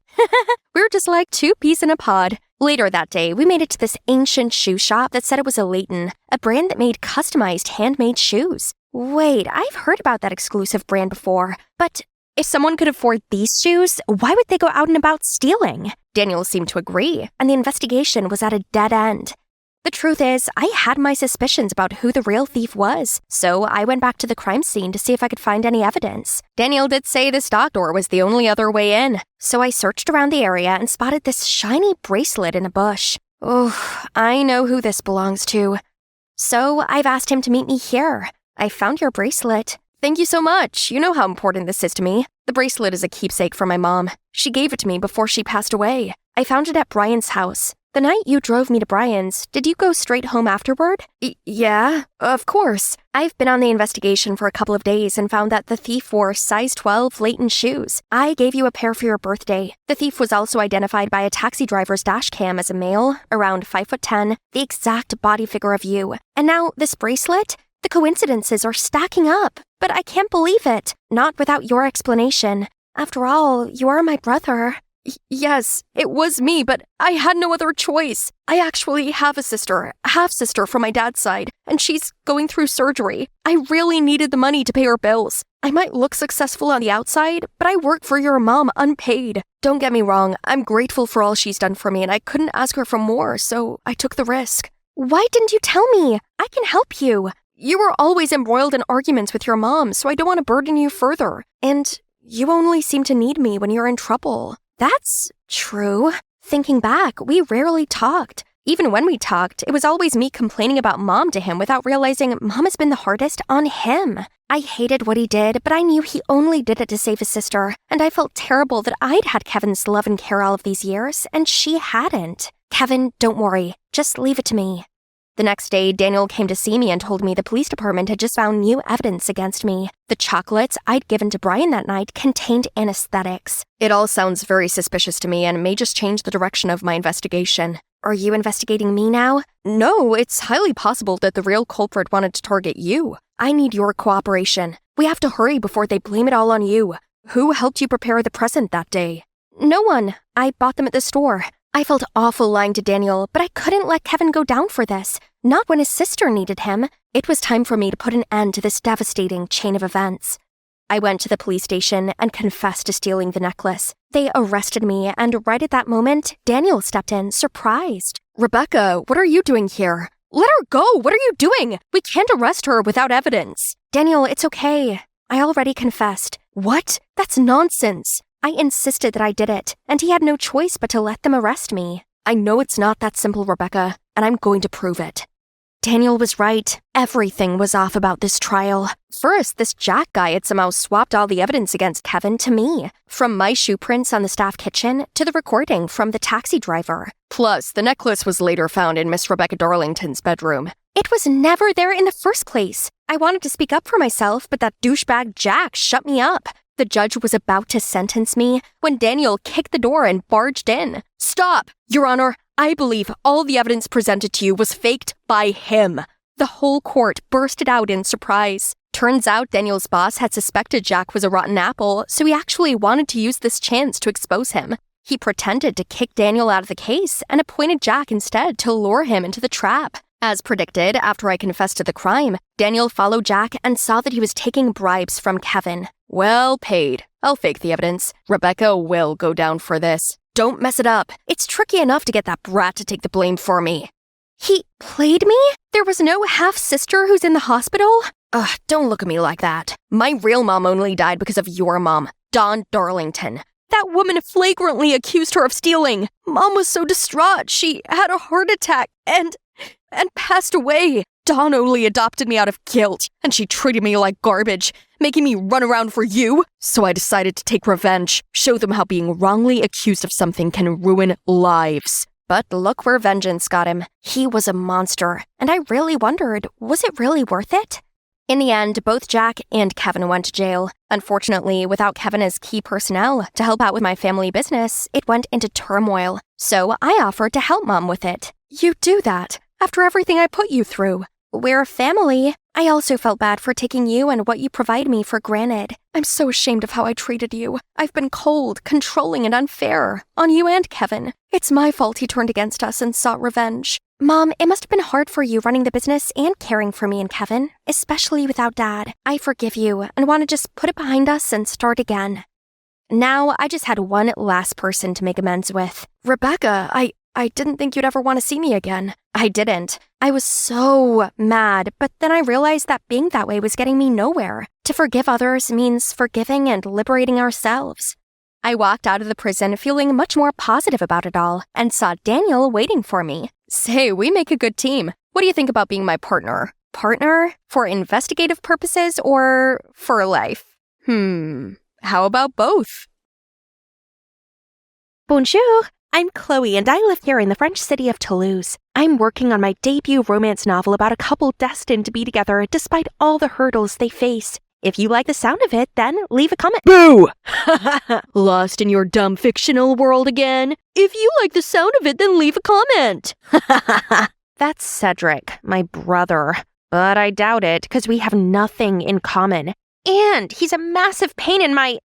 S3: We were just like 2 peas in a pod. Later that day, we made it to this ancient shoe shop that said it was a Leighton, a brand that made customized handmade shoes. Wait, I've heard about that exclusive brand before, but if someone could afford these shoes, why would they go out and about stealing? Daniel seemed to agree, and the investigation was at a dead end. The truth is, I had my suspicions about who the real thief was, so I went back to the crime scene to see if I could find any evidence. Daniel did say this dog door was the only other way in, so I searched around the area and spotted this shiny bracelet in a bush. Oh, I know who this belongs to. So I've asked him to meet me here. I found your bracelet. Thank you so much. You know how important this is to me. The bracelet is a keepsake from my mom. She gave it to me before she passed away. I found it at Brian's house. The night you drove me to Brian's, did you go straight home afterward? Yeah, of course. I've been on the investigation for a couple of days and found that the thief wore size 12 Leighton shoes. I gave you a pair for your birthday. The thief was also identified by a taxi driver's dash cam as a male, around 5'10", the exact body figure of you. And now this bracelet? The coincidences are stacking up, but I can't believe it. Not without your explanation. After all, you are my brother. Yes, it was me, but I had no other choice. I actually have a sister, a half-sister from my dad's side, and she's going through surgery. I really needed the money to pay her bills. I might look successful on the outside, but I work for your mom unpaid. Don't get me wrong, I'm grateful for all she's done for me, and I couldn't ask her for more, so I took the risk. Why didn't you tell me? I can help you. You were always embroiled in arguments with your mom, so I don't want to burden you further. And you only seem to need me when you're in trouble. That's true. Thinking back, we rarely talked. Even when we talked, it was always me complaining about Mom to him without realizing Mom has been the hardest on him. I hated what he did, but I knew he only did it to save his sister, and I felt terrible that I'd had Kevin's love and care all of these years, and she hadn't. Kevin, don't worry. Just leave it to me.
S2: The next day, Daniel came to see me and told me the police department had just found new evidence against me. The chocolates I'd given to Brian that night contained anesthetics. It all sounds very suspicious to me and may just change the direction of my investigation. Are you investigating me now? No, it's highly possible that the real culprit wanted to target you. I need your cooperation. We have to hurry before they blame it all on you. Who helped you prepare the present that day? No one. I bought them at the store. I felt awful lying to Daniel, but I couldn't let Kevin go down for this. Not when his sister needed him. It was time for me to put an end to this devastating chain of events. I went to the police station and confessed to stealing the necklace. They arrested me, and right at that moment, Daniel stepped in, surprised. Rebecca, what are you doing here? Let her go! What are you doing? We can't arrest her without evidence. Daniel, it's okay. I already confessed. What? That's nonsense. I insisted that I did it, and he had no choice but to let them arrest me. I know it's not that simple, Rebecca, and I'm going to prove it. Daniel was right. Everything was off about this trial. First, this Jack guy had somehow swapped all the evidence against Kevin to me. From my shoe prints on the staff kitchen to the recording from the taxi driver. Plus, the necklace was later found in Miss Rebecca Darlington's bedroom. It was never there in the first place. I wanted to speak up for myself, but that douchebag Jack shut me up. The judge was about to sentence me when Daniel kicked the door and barged in. Stop! Your Honor, I believe all the evidence presented to you was faked by him. The whole court bursted out in surprise. Turns out Daniel's boss had suspected Jack was a rotten apple, so he actually wanted to use this chance to expose him. He pretended to kick Daniel out of the case and appointed Jack instead to lure him into the trap. As predicted, after I confessed to the crime, Daniel followed Jack and saw that he was taking bribes from Kevin. Well paid. I'll fake the evidence. Rebecca will go down for this. Don't mess it up. It's tricky enough to get that brat to take the blame for me. He played me? There was no half-sister who's in the hospital? Ugh, don't look at me like that. My real mom only died because of your mom, Dawn Darlington. That woman flagrantly accused her of stealing. Mom was so distraught, she had a heart attack and passed away. Dawn only adopted me out of guilt, and she treated me like garbage, making me run around for you. So I decided to take revenge, show them how being wrongly accused of something can ruin lives. But look where vengeance got him. He was a monster, and I really wondered, was it really worth it? In the end, both Jack and Kevin went to jail. Unfortunately, without Kevin as key personnel to help out with my family business, it went into turmoil. So I offered to help Mom with it. You do that, after everything I put you through. We're a family. I also felt bad for taking you and what you provide me for granted. I'm so ashamed of how I treated you. I've been cold, controlling, and unfair. On you and Kevin. It's my fault he turned against us and sought revenge. Mom, it must have been hard for you running the business and caring for me and Kevin, especially without Dad. I forgive you and want to just put it behind us and start again. Now, I just had one last person to make amends with. Rebecca, I didn't think you'd ever want to see me again. I didn't. I was so mad, but then I realized that being that way was getting me nowhere. To forgive others means forgiving and liberating ourselves. I walked out of the prison feeling much more positive about it all and saw Daniel waiting for me. Say, we make a good team. What do you think about being my partner? Partner? For investigative purposes or for life? How about both?
S4: Bonjour! I'm Chloe, and I live here in the French city of Toulouse. I'm working on my debut romance novel about a couple destined to be together despite all the hurdles they face. If you like the sound of it, then leave a comment.
S3: Boo! Lost in your dumb fictional world again? If you like the sound of it, then leave a comment.
S4: That's Cedric, my brother. But I doubt it, because we have nothing in common. And he's a massive pain in my...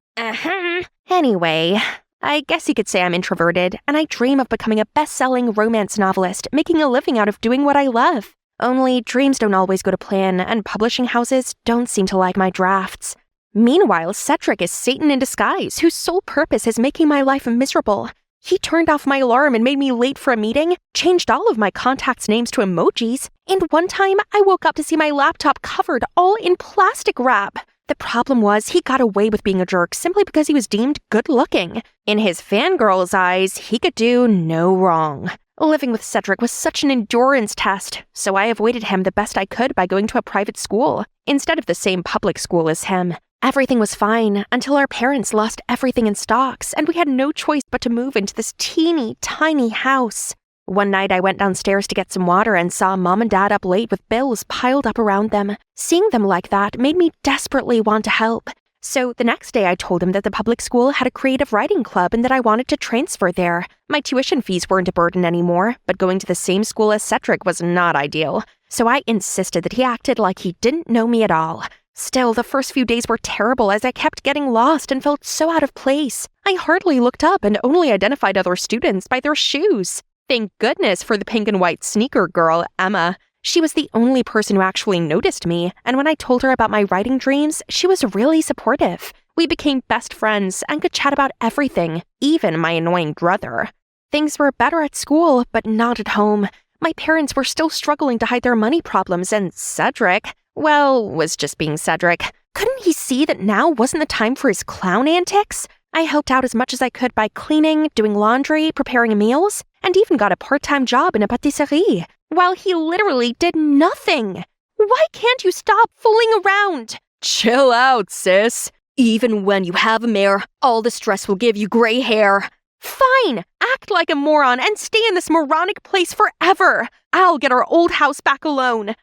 S4: Anyway... I guess you could say I'm introverted, and I dream of becoming a best-selling romance novelist, making a living out of doing what I love. Only dreams don't always go to plan, and publishing houses don't seem to like my drafts. Meanwhile, Cedric is Satan in disguise, whose sole purpose is making my life miserable. He turned off my alarm and made me late for a meeting, changed all of my contacts' names to emojis, and one time I woke up to see my laptop covered all in plastic wrap. The problem was he got away with being a jerk simply because he was deemed good-looking. In his fangirl's eyes, he could do no wrong. Living with Cedric was such an endurance test, so I avoided him the best I could by going to a private school, instead of the same public school as him. Everything was fine until our parents lost everything in stocks, and we had no choice but to move into this teeny, tiny house. One night I went downstairs to get some water and saw Mom and Dad up late with bills piled up around them. Seeing them like that made me desperately want to help. So the next day I told them that the public school had a creative writing club and that I wanted to transfer there. My tuition fees weren't a burden anymore, but going to the same school as Cedric was not ideal. So I insisted that he acted like he didn't know me at all. Still, the first few days were terrible as I kept getting lost and felt so out of place. I hardly looked up and only identified other students by their shoes. Thank goodness for the pink and white sneaker girl, Emma. She was the only person who actually noticed me, and when I told her about my writing dreams, she was really supportive. We became best friends and could chat about everything, even my annoying brother. Things were better at school, but not at home. My parents were still struggling to hide their money problems, and Cedric, well, was just being Cedric. Couldn't he see that now wasn't the time for his clown antics? I helped out as much as I could by cleaning, doing laundry, preparing meals, and even got a part-time job in a patisserie, while he literally did nothing. Why can't you stop fooling around?
S3: Chill out, sis. Even when you have a mare, all the stress will give you gray hair.
S4: Fine, act like a moron and stay in this moronic place forever. I'll get our old house back alone.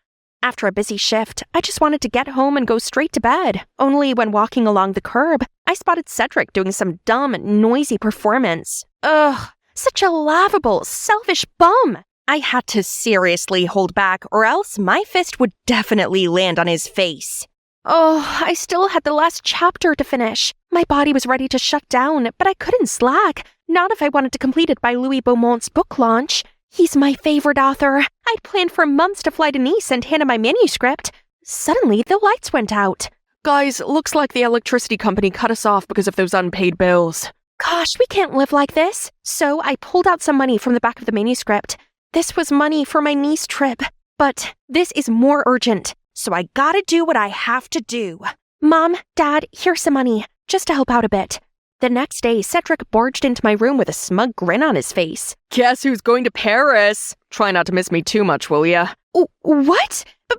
S4: After a busy shift, I just wanted to get home and go straight to bed. Only when walking along the curb, I spotted Cedric doing some dumb, noisy performance. Ugh, such a laughable, selfish bum. I had to seriously hold back, or else my fist would definitely land on his face. Oh, I still had the last chapter to finish. My body was ready to shut down, but I couldn't slack. Not if I wanted to complete it by Louis Beaumont's book launch. He's my favorite author. I'd planned for months to fly to Nice and hand him my manuscript. Suddenly, the lights went out.
S3: Guys, looks like the electricity company cut us off because of those unpaid bills.
S4: Gosh, we can't live like this. So I pulled out some money from the back of the manuscript. This was money for my Nice trip. But this is more urgent, so I gotta do what I have to do. Mom, Dad, here's some money, just to help out a bit. The next day, Cedric barged into my room with a smug grin on his face.
S3: Guess who's going to Paris? Try not to miss me too much, will ya?
S4: What? But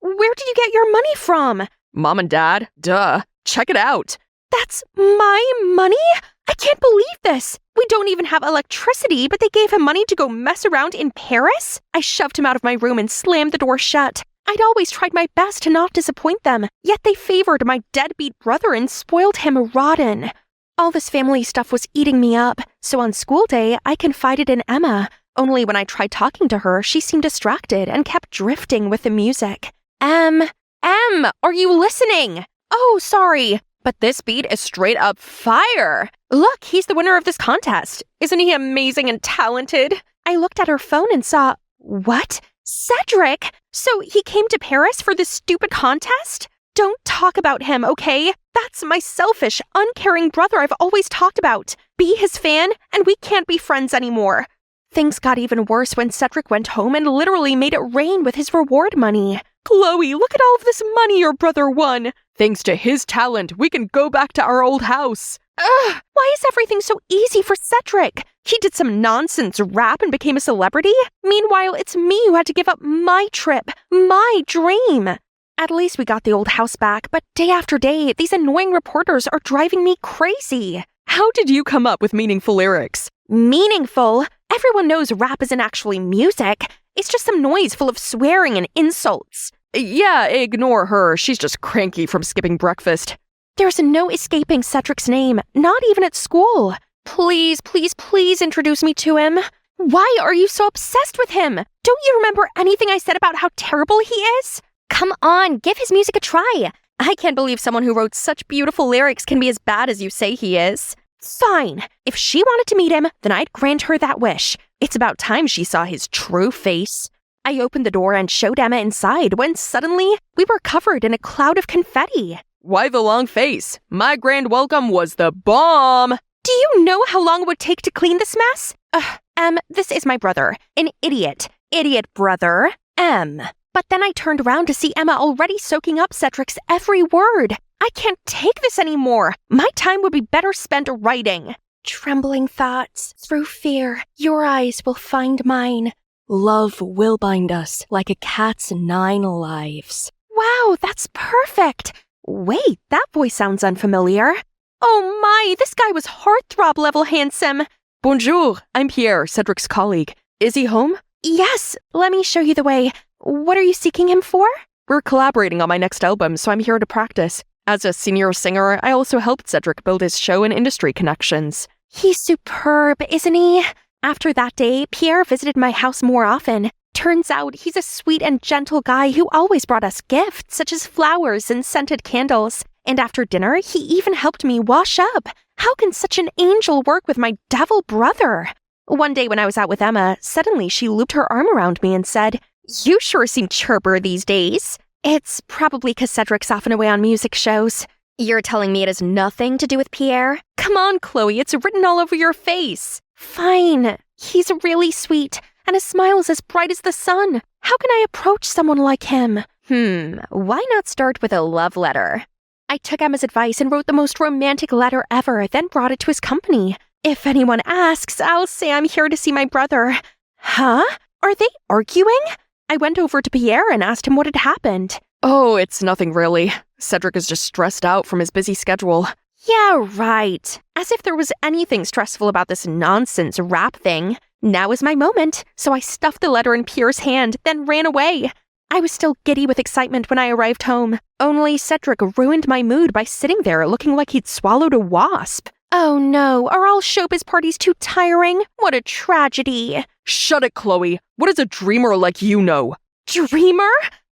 S4: where did you get your money from?
S3: Mom and Dad? Duh. Check it out.
S4: That's my money? I can't believe this. We don't even have electricity, but they gave him money to go mess around in Paris? I shoved him out of my room and slammed the door shut. I'd always tried my best to not disappoint them, yet they favored my deadbeat brother and spoiled him rotten. All this family stuff was eating me up, so on school day, I confided in Emma. Only when I tried talking to her, she seemed distracted and kept drifting with the music. Em, are you listening? Oh, sorry, but this beat is straight up fire. Look, he's the winner of this contest. Isn't he amazing and talented? I looked at her phone and saw, what? Cedric? So he came to Paris for this stupid contest? Don't talk about him, okay? That's my selfish, uncaring brother I've always talked about. Be his fan, and we can't be friends anymore. Things got even worse when Cedric went home and literally made it rain with his reward money. Chloe, look at all of this money your brother won.
S3: Thanks to his talent, we can go back to our old house.
S4: Ugh, why is everything so easy for Cedric? He did some nonsense rap and became a celebrity. Meanwhile, it's me who had to give up my trip, my dream. At least we got the old house back, but day after day, these annoying reporters are driving me crazy.
S3: How did you come up with meaningful lyrics?
S4: Meaningful? Everyone knows rap isn't actually music. It's just some noise full of swearing and insults.
S3: Yeah, ignore her. She's just cranky from skipping breakfast.
S4: There's no escaping Cedric's name, not even at school. Please, please, please introduce me to him. Why are you so obsessed with him? Don't you remember anything I said about how terrible he is? Come on, give his music a try. I can't believe someone who wrote such beautiful lyrics can be as bad as you say he is. Fine. If she wanted to meet him, then I'd grant her that wish. It's about time she saw his true face. I opened the door and showed Emma inside when suddenly we were covered in a cloud of confetti.
S3: Why the long face? My grand welcome was the bomb.
S4: Do you know how long it would take to clean this mess? This is my brother. An idiot. Idiot brother. But then I turned around to see Emma already soaking up Cedric's every word. I can't take this anymore. My time would be better spent writing. Trembling thoughts, through fear, your eyes will find mine.
S2: Love will bind us like a cat's 9 lives.
S4: Wow, that's perfect. Wait, that voice sounds unfamiliar. Oh my, this guy was heartthrob level handsome.
S3: Bonjour, I'm Pierre, Cedric's colleague. Is he home?
S2: Yes, let me show you the way. What are you seeking him for?
S3: We're collaborating on my next album, so I'm here to practice. As a senior singer, I also helped Cedric build his show and industry connections.
S2: He's superb, isn't he? After that day, Pierre visited my house more often. Turns out he's a sweet and gentle guy who always brought us gifts, such as flowers and scented candles. And after dinner, he even helped me wash up. How can such an angel work with my devil brother? One day when I was out with Emma, suddenly she looped her arm around me and said, "You sure seem chirper these days." It's probably 'cause Cedric's often away on music shows.
S4: You're telling me it has nothing to do with Pierre?
S2: Come on, Chloe, it's written all over your face. Fine. He's really sweet, and his smile's as bright as the sun. How can I approach someone like him?
S4: Why not start with a love letter?
S2: I took Emma's advice and wrote the most romantic letter ever, then brought it to his company. If anyone asks, I'll say I'm here to see my brother. Huh? Are they arguing? I went over to Pierre and asked him what had happened.
S3: Oh, it's nothing really. Cedric is just stressed out from his busy schedule.
S2: Yeah, right. As if there was anything stressful about this nonsense rap thing. Now is my moment, so I stuffed the letter in Pierre's hand, then ran away. I was still giddy with excitement when I arrived home. Only Cedric ruined my mood by sitting there looking like he'd swallowed a wasp. Oh no, are all showbiz parties too tiring? What a tragedy.
S3: Shut it, Chloe. What does a dreamer like you know?
S2: Dreamer?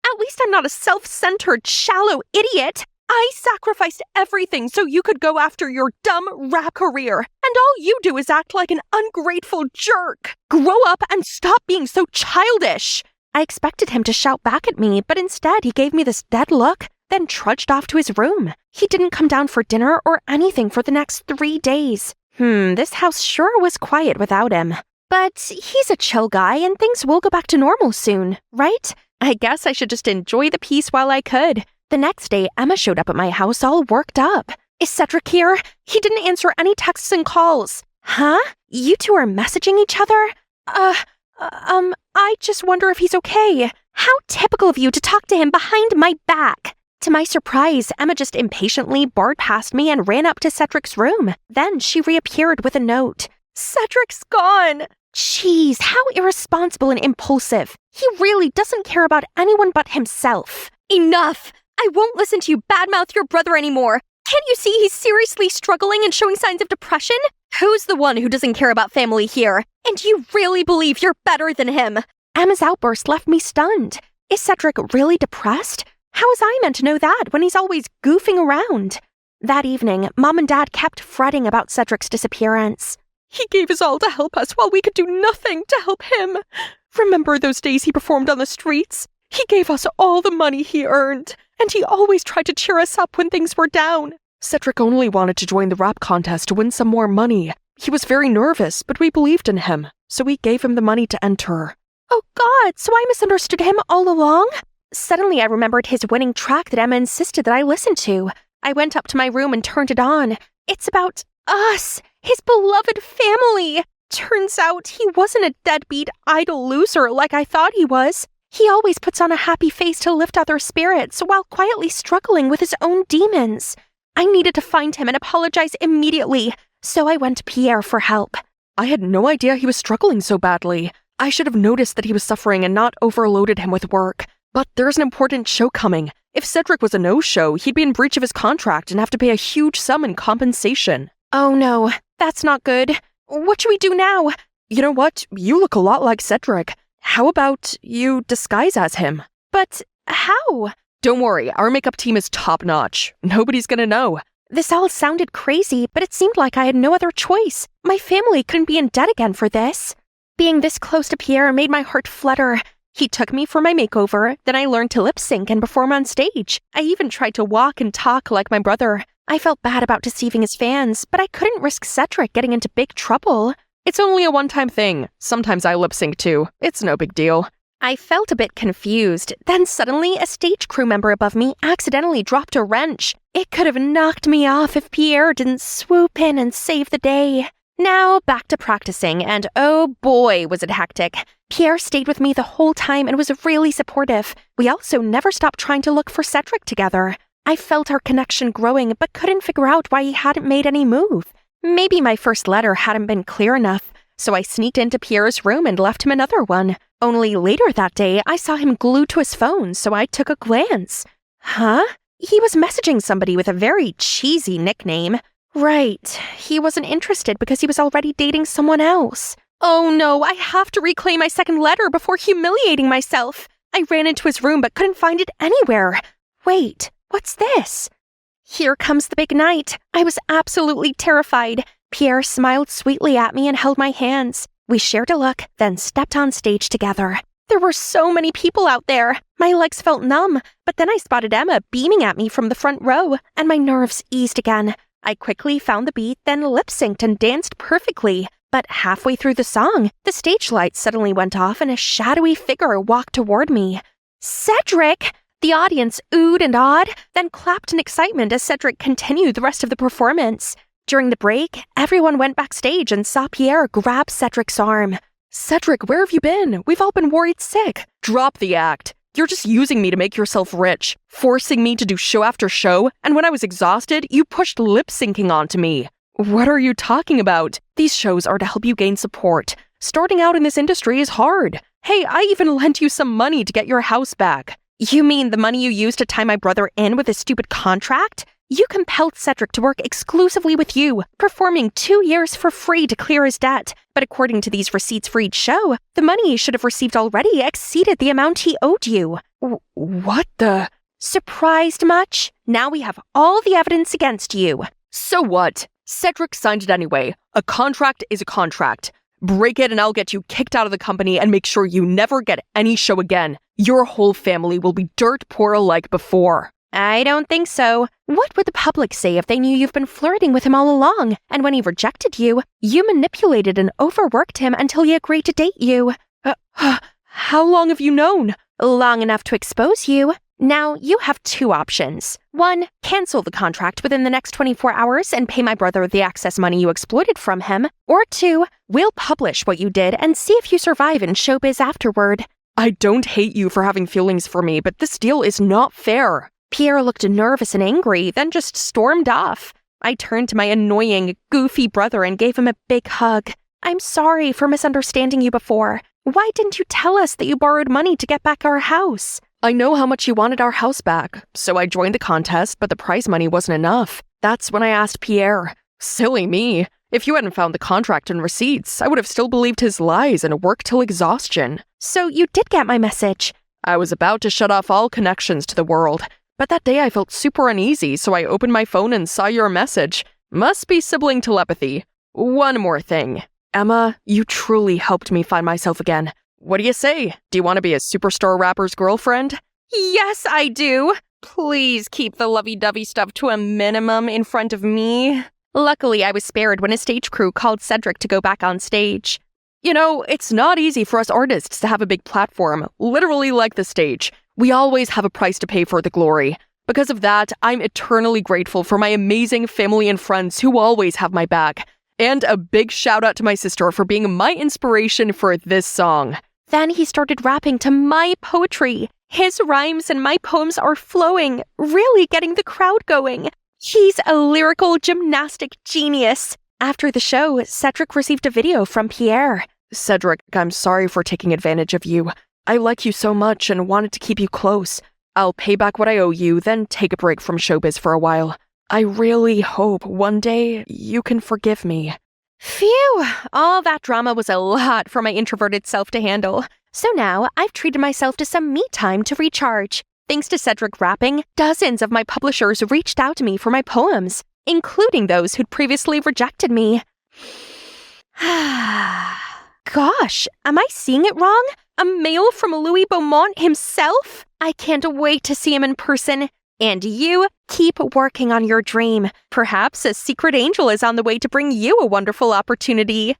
S2: At least I'm not a self-centered, shallow idiot. I sacrificed everything so you could go after your dumb rap career, and all you do is act like an ungrateful jerk. Grow up and stop being so childish. I expected him to shout back at me, but instead he gave me this dead look, then trudged off to his room. He didn't come down for dinner or anything for the next 3 days. This house sure was quiet without him. But he's a chill guy and things will go back to normal soon, right? I guess I should just enjoy the peace while I could. The next day, Emma showed up at my house all worked up. Is Cedric here? He didn't answer any texts and calls. Huh? You two are messaging each other? I just wonder if he's okay. How typical of you to talk to him behind my back. To my surprise, Emma just impatiently barred past me and ran up to Cedric's room. Then she reappeared with a note. Cedric's gone. Jeez, how irresponsible and impulsive. He really doesn't care about anyone but himself. Enough! I won't listen to you badmouth your brother anymore. Can't you see he's seriously struggling and showing signs of depression? Who's the one who doesn't care about family here? And you really believe you're better than him? Emma's outburst left me stunned. Is Cedric really depressed? How was I meant to know that when he's always goofing around? That evening, Mom and Dad kept fretting about Cedric's disappearance. He gave his all to help us while we could do nothing to help him. Remember those days he performed on the streets? He gave us all the money he earned, and he always tried to cheer us up when things were down. Cedric only wanted to join the rap contest to win some more money. He was very nervous, but we believed in him, so we gave him the money to enter. Oh God, so I misunderstood him all along? Suddenly I remembered his winning track that Emma insisted that I listen to. I went up to my room and turned it on. It's about us, his beloved family. Turns out he wasn't a deadbeat, idle loser like I thought he was. He always puts on a happy face to lift other spirits while quietly struggling with his own demons. I needed to find him and apologize immediately, so I went to Pierre for help. I had no idea he was struggling so badly. I should have noticed that he was suffering and not overloaded him with work. But there's an important show coming. If Cedric was a no-show, he'd be in breach of his contract and have to pay a huge sum in compensation. Oh no, that's not good. What should we do now? You know what? You look a lot like Cedric. How about you disguise as him? But how? Don't worry, our makeup team is top-notch. Nobody's gonna know. This all sounded crazy, but it seemed like I had no other choice. My family couldn't be in debt again for this. Being this close to Pierre made my heart flutter. He took me for my makeover, then I learned to lip-sync and perform on stage. I even tried to walk and talk like my brother. I felt bad about deceiving his fans, but I couldn't risk Cedric getting into big trouble. It's only a one-time thing. Sometimes I lip-sync too. It's no big deal. I felt a bit confused. Then suddenly, a stage crew member above me accidentally dropped a wrench. It could have knocked me off if Pierre didn't swoop in and save the day. Now, back to practicing, and oh boy, was it hectic. Pierre stayed with me the whole time and was really supportive. We also never stopped trying to look for Cedric together. I felt our connection growing, but couldn't figure out why he hadn't made any move. Maybe my first letter hadn't been clear enough. so I sneaked into Pierre's room and left him another one. Only later that day, I saw him glued to his phone, so I took a glance. Huh? He was messaging somebody with a very cheesy nickname. Right, he wasn't interested because he was already dating someone else. Oh no, I have to reclaim my second letter before humiliating myself. I ran into his room but couldn't find it anywhere. Wait, what's this? Here comes the big night. I was absolutely terrified. Pierre smiled sweetly at me and held my hands. We shared a look, then stepped on stage together. There were so many people out there. My legs felt numb, but then I spotted Emma beaming at me from the front row, and my nerves eased again. I quickly found the beat, then lip-synced and danced perfectly. But halfway through the song, the stage lights suddenly went off and a shadowy figure walked toward me. Cedric! The audience oohed and awed, then clapped in excitement as Cedric continued the rest of the performance. During the break, everyone went backstage and saw Pierre grab Cedric's arm.
S3: Cedric, where have you been? We've all been worried sick. Drop the act. You're just using me to make yourself rich, forcing me to do show after show, and when I was exhausted, you pushed lip-syncing onto me. What are you talking about? These shows are to help you gain support. Starting out in this industry is hard. Hey, I even lent you some money to get your house back.
S2: You mean the money you used to tie my brother in with his stupid contract? You compelled Cedric to work exclusively with you, performing 2 years for free to clear his debt. But according to these receipts for each show, the money he should have received already exceeded the amount he owed you.
S3: What the?
S2: Surprised much? Now we have all the evidence against you.
S3: So what? Cedric signed it anyway. A contract is a contract. Break it and I'll get you kicked out of the company and make sure you never get any show again. Your whole family will be dirt poor like before.
S2: I don't think so. What would the public say if they knew you've been flirting with him all along, and when he rejected you, you manipulated and overworked him until he agreed to date you?
S3: How long have you known?
S2: Long enough to expose you. Now, you have 2 options. 1, cancel the contract within the next 24 hours and pay my brother the excess money you exploited from him. Or 2, we'll publish what you did and see if you survive in showbiz afterward.
S3: I don't hate you for having feelings for me, but this deal is not fair.
S2: Pierre looked nervous and angry, then just stormed off. I turned to my annoying, goofy brother and gave him a big hug. I'm sorry for misunderstanding you before. Why didn't you tell us that you borrowed money to get back our house?
S3: I know how much you wanted our house back, so I joined the contest, but the prize money wasn't enough. That's when I asked Pierre. Silly me. If you hadn't found the contract and receipts, I would have still believed his lies and worked till exhaustion.
S2: So you did get my message.
S3: I was about to shut off all connections to the world, but that day I felt super uneasy, so I opened my phone and saw your message. Must be sibling telepathy. One more thing. Emma, you truly helped me find myself again. What do you say? Do you want to be a superstar rapper's girlfriend?
S2: Yes, I do. Please keep the lovey-dovey stuff to a minimum in front of me. Luckily, I was spared when a stage crew called Cedric to go back on stage.
S3: You know, it's not easy for us artists to have a big platform, literally like the stage. We always have a price to pay for the glory. Because of that, I'm eternally grateful for my amazing family and friends who always have my back. And a big shout out to my sister for being my inspiration for this song.
S2: Then he started rapping to my poetry. His rhymes and my poems are flowing, really getting the crowd going. He's a lyrical gymnastic genius. After the show, Cedric received a video from Pierre.
S3: Cedric, I'm sorry for taking advantage of you. I like you so much and wanted to keep you close. I'll pay back what I owe you, then take a break from showbiz for a while. I really hope one day you can forgive me.
S2: Phew! All that drama was a lot for my introverted self to handle. So now I've treated myself to some me time to recharge. Thanks to Cedric rapping, dozens of my publishers reached out to me for my poems, including those who'd previously rejected me. Gosh, am I seeing it wrong? A mail from Louis Beaumont himself? I can't wait to see him in person. And you, keep working on your dream. Perhaps a secret angel is on the way to bring you a wonderful opportunity.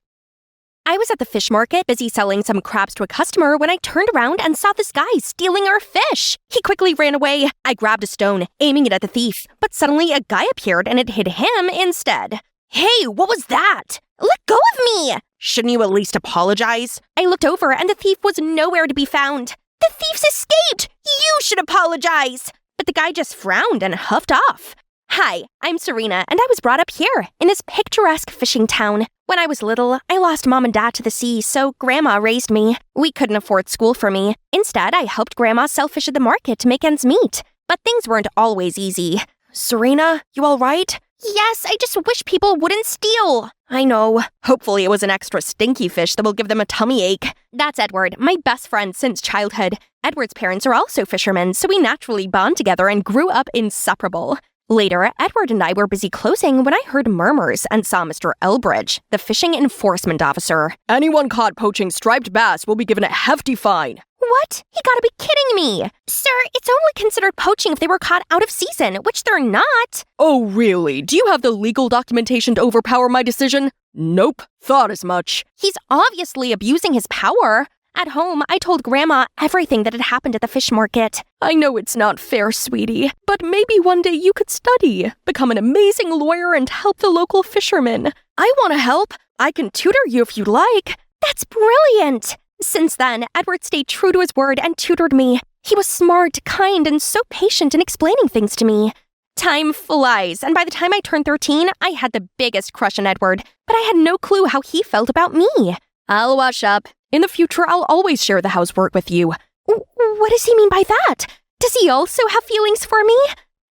S2: I was at the fish market, busy selling some crabs to a customer, when I turned around and saw this guy stealing our fish. He quickly ran away. I grabbed a stone, aiming it at the thief, but suddenly a guy appeared and it hit him instead. Hey, what was that? Let go of me! Shouldn't you at least apologize? I looked over and the thief was nowhere to be found. The thief's escaped! You should apologize! But the guy just frowned and huffed off. Hi, I'm Serena, and I was brought up here, in this picturesque fishing town. When I was little, I lost Mom and Dad to the sea, so Grandma raised me. We couldn't afford school for me. Instead, I helped Grandma sell fish at the market to make ends meet. But things weren't always easy.
S3: Serena, you all right?
S2: Yes, I just wish people wouldn't steal.
S3: I know. Hopefully it was an extra stinky fish that will give them a tummy ache.
S2: That's Edward, my best friend since childhood. Edward's parents are also fishermen, so we naturally bond together and grew up inseparable. Later, Edward and I were busy closing when I heard murmurs and saw Mr. Elbridge, the fishing enforcement officer.
S3: Anyone caught poaching striped bass will be given a hefty fine.
S2: What? You gotta be kidding me! Sir, it's only considered poaching if they were caught out of season, which they're not.
S3: Oh, really? Do you have the legal documentation to overpower my decision? Nope. Thought as much.
S2: He's obviously abusing his power. At home, I told Grandma everything that had happened at the fish market.
S3: I know it's not fair, sweetie, but maybe one day you could study, become an amazing lawyer, and help the local fishermen. I want to help. I can tutor you if you'd like.
S2: That's brilliant! Since then, Edward stayed true to his word and tutored me. He was smart, kind, and so patient in explaining things to me. Time flies, and by the time I turned 13, I had the biggest crush on Edward, but I had no clue how he felt about me.
S3: I'll wash up. In the future, I'll always share the housework with you.
S2: What does he mean by that? Does he also have feelings for me?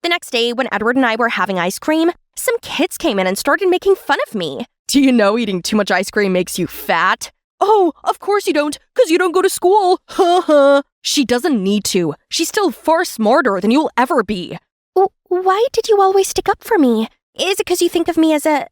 S2: The next day, when Edward and I were having ice cream, some kids came in and started making fun of me.
S3: Do you know eating too much ice cream makes you fat? Oh, of course you don't, because you don't go to school. She doesn't need to. She's still far smarter than you'll ever be.
S2: Why did you always stick up for me? Is it because you think of me as a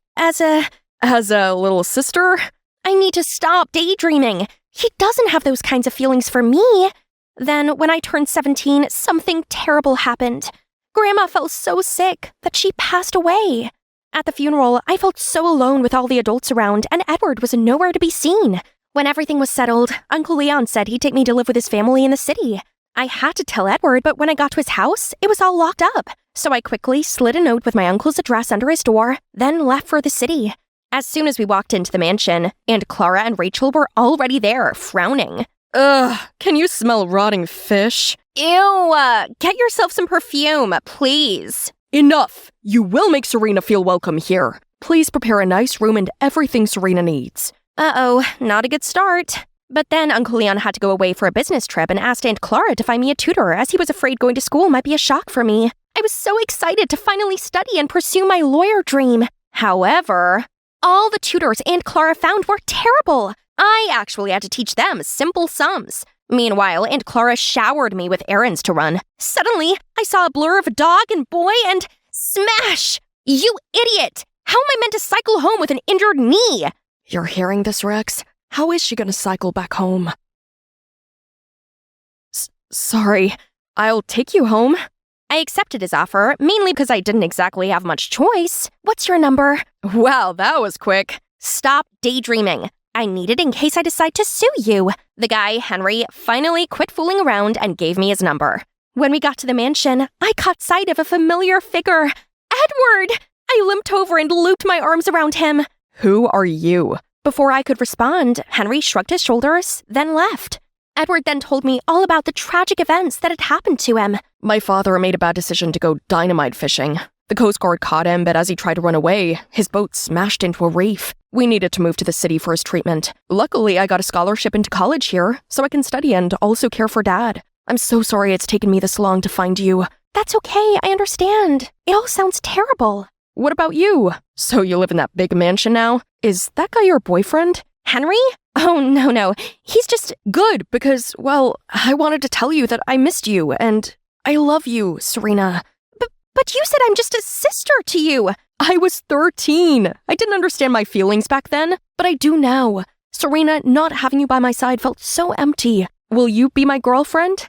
S3: little sister?
S2: I need to stop daydreaming. He doesn't have those kinds of feelings for me. Then, when I turned 17, something terrible happened. Grandma fell so sick that she passed away. At the funeral, I felt so alone with all the adults around, and Edward was nowhere to be seen. When everything was settled, Uncle Leon said he'd take me to live with his family in the city. I had to tell Edward, but when I got to his house, it was all locked up. So I quickly slid a note with my uncle's address under his door, then left for the city. As soon as we walked into the mansion, Aunt Clara and Rachel were already there, frowning.
S3: Ugh, can you smell rotting fish?
S2: Ew, get yourself some perfume, please.
S3: Enough! You will make Serena feel welcome here. Please prepare a nice room and everything Serena needs.
S2: Uh-oh, not a good start. But then Uncle Leon had to go away for a business trip and asked Aunt Clara to find me a tutor as he was afraid going to school might be a shock for me. I was so excited to finally study and pursue my lawyer dream. However, all the tutors Aunt Clara found were terrible. I actually had to teach them simple sums. Meanwhile, Aunt Clara showered me with errands to run. Suddenly, I saw a blur of a dog and boy and smash! You idiot! How am I meant to cycle home with an injured knee?
S3: You're hearing this, Rex? How is she gonna cycle back home? Sorry, I'll take you home.
S2: I accepted his offer, mainly because I didn't exactly have much choice. What's your number?
S3: Wow, that was quick.
S2: Stop daydreaming. I need it in case I decide to sue you. The guy, Henry, finally quit fooling around and gave me his number. When we got to the mansion, I caught sight of a familiar figure. Edward! I limped over and looped my arms around him.
S3: Who are you?
S2: Before I could respond, Henry shrugged his shoulders, then left. Edward then told me all about the tragic events that had happened to him.
S3: My father made a bad decision to go dynamite fishing. The Coast Guard caught him, but as he tried to run away, his boat smashed into a reef. We needed to move to the city for his treatment. Luckily, I got a scholarship into college here, so I can study and also care for Dad. I'm so sorry it's taken me this long to find you.
S2: That's okay, I understand. It all sounds terrible.
S3: What about you? So you live in that big mansion now? Is that guy your boyfriend?
S2: Henry? Oh, no. He's just
S3: good because, well, I wanted to tell you that I missed you and I love you, Serena.
S2: But you said I'm just a sister to you.
S3: I was 13. I didn't understand my feelings back then, but I do now. Serena, not having you by my side felt so empty. Will you be my girlfriend?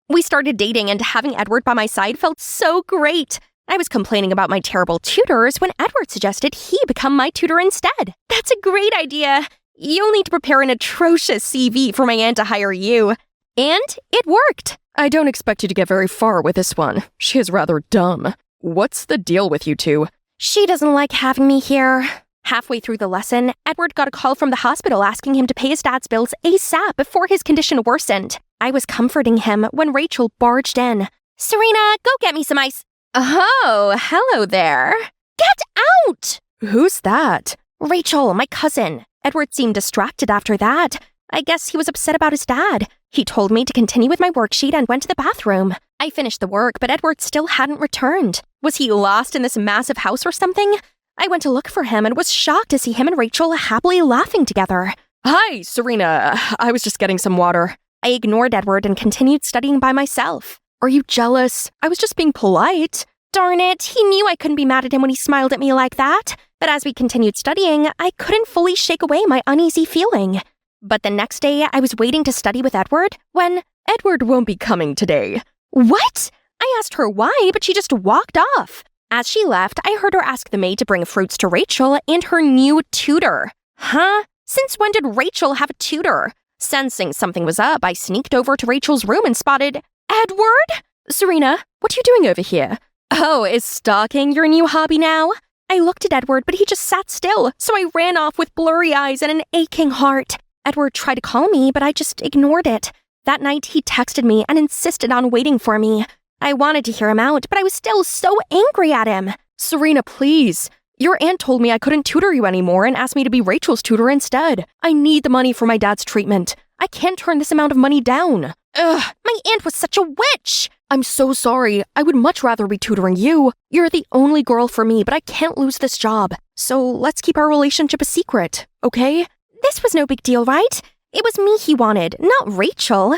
S2: We started dating and having Edward by my side felt so great. I was complaining about my terrible tutors when Edward suggested he become my tutor instead. That's a great idea. You'll need to prepare an atrocious CV for my aunt to hire you. And it worked.
S3: I don't expect you to get very far with this one. She is rather dumb. What's the deal with you two?
S2: She doesn't like having me here. Halfway through the lesson, Edward got a call from the hospital asking him to pay his dad's bills ASAP before his condition worsened. I was comforting him when Rachel barged in. Serena, go get me some ice. Oh, hello there. Get out!
S3: Who's that?
S2: Rachel, my cousin. Edward seemed distracted after that. I guess he was upset about his dad. He told me to continue with my worksheet and went to the bathroom. I finished the work, but Edward still hadn't returned. Was he lost in this massive house or something? I went to look for him and was shocked to see him and Rachel happily laughing together.
S3: Hi, Serena. I was just getting some water.
S2: I ignored Edward and continued studying by myself.
S3: Are you jealous? I was just being polite.
S2: Darn it, he knew I couldn't be mad at him when he smiled at me like that. But as we continued studying, I couldn't fully shake away my uneasy feeling. But the next day, I was waiting to study with Edward when
S3: Edward won't be coming today.
S2: What? I asked her why, but she just walked off. As she left, I heard her ask the maid to bring fruits to Rachel and her new tutor. Huh? Since when did Rachel have a tutor? Sensing something was up, I sneaked over to Rachel's room and spotted Edward?
S3: Serena, what are you doing over here?
S2: Oh, is stalking your new hobby now? I looked at Edward, but he just sat still, so I ran off with blurry eyes and an aching heart. Edward tried to call me, but I just ignored it. That night, he texted me and insisted on waiting for me. I wanted to hear him out, but I was still so angry at him.
S3: Serena, please. Your aunt told me I couldn't tutor you anymore and asked me to be Rachel's tutor instead. I need the money for my dad's treatment. I can't turn this amount of money down.
S2: Ugh, my aunt was such a witch!
S3: I'm so sorry. I would much rather be tutoring you. You're the only girl for me, but I can't lose this job. So let's keep our relationship a secret, okay?
S2: This was no big deal, right? It was me he wanted, not Rachel.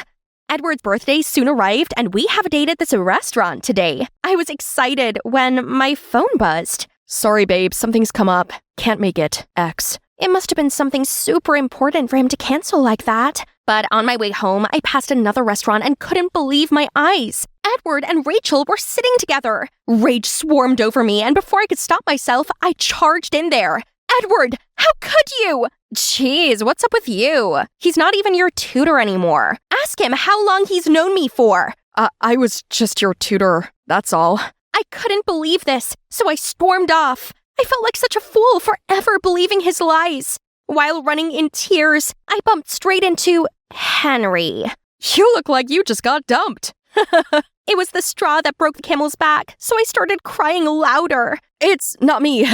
S2: Edward's birthday soon arrived, and we have a date at this restaurant today. I was excited when my phone buzzed.
S3: Sorry, babe, something's come up. Can't make it. X.
S2: It must have been something super important for him to cancel like that. But on my way home, I passed another restaurant and couldn't believe my eyes. Edward and Rachel were sitting together. Rage swarmed over me, and before I could stop myself, I charged in there. Edward, how could you? Jeez, what's up with you? He's not even your tutor anymore. Ask him how long he's known me for.
S3: I was just your tutor, that's all.
S2: I couldn't believe this, so I stormed off. I felt like such a fool for ever believing his lies. While running in tears, I bumped straight into Henry.
S3: You look like you just got dumped.
S2: It was the straw that broke the camel's back, so I started crying louder.
S3: It's not me.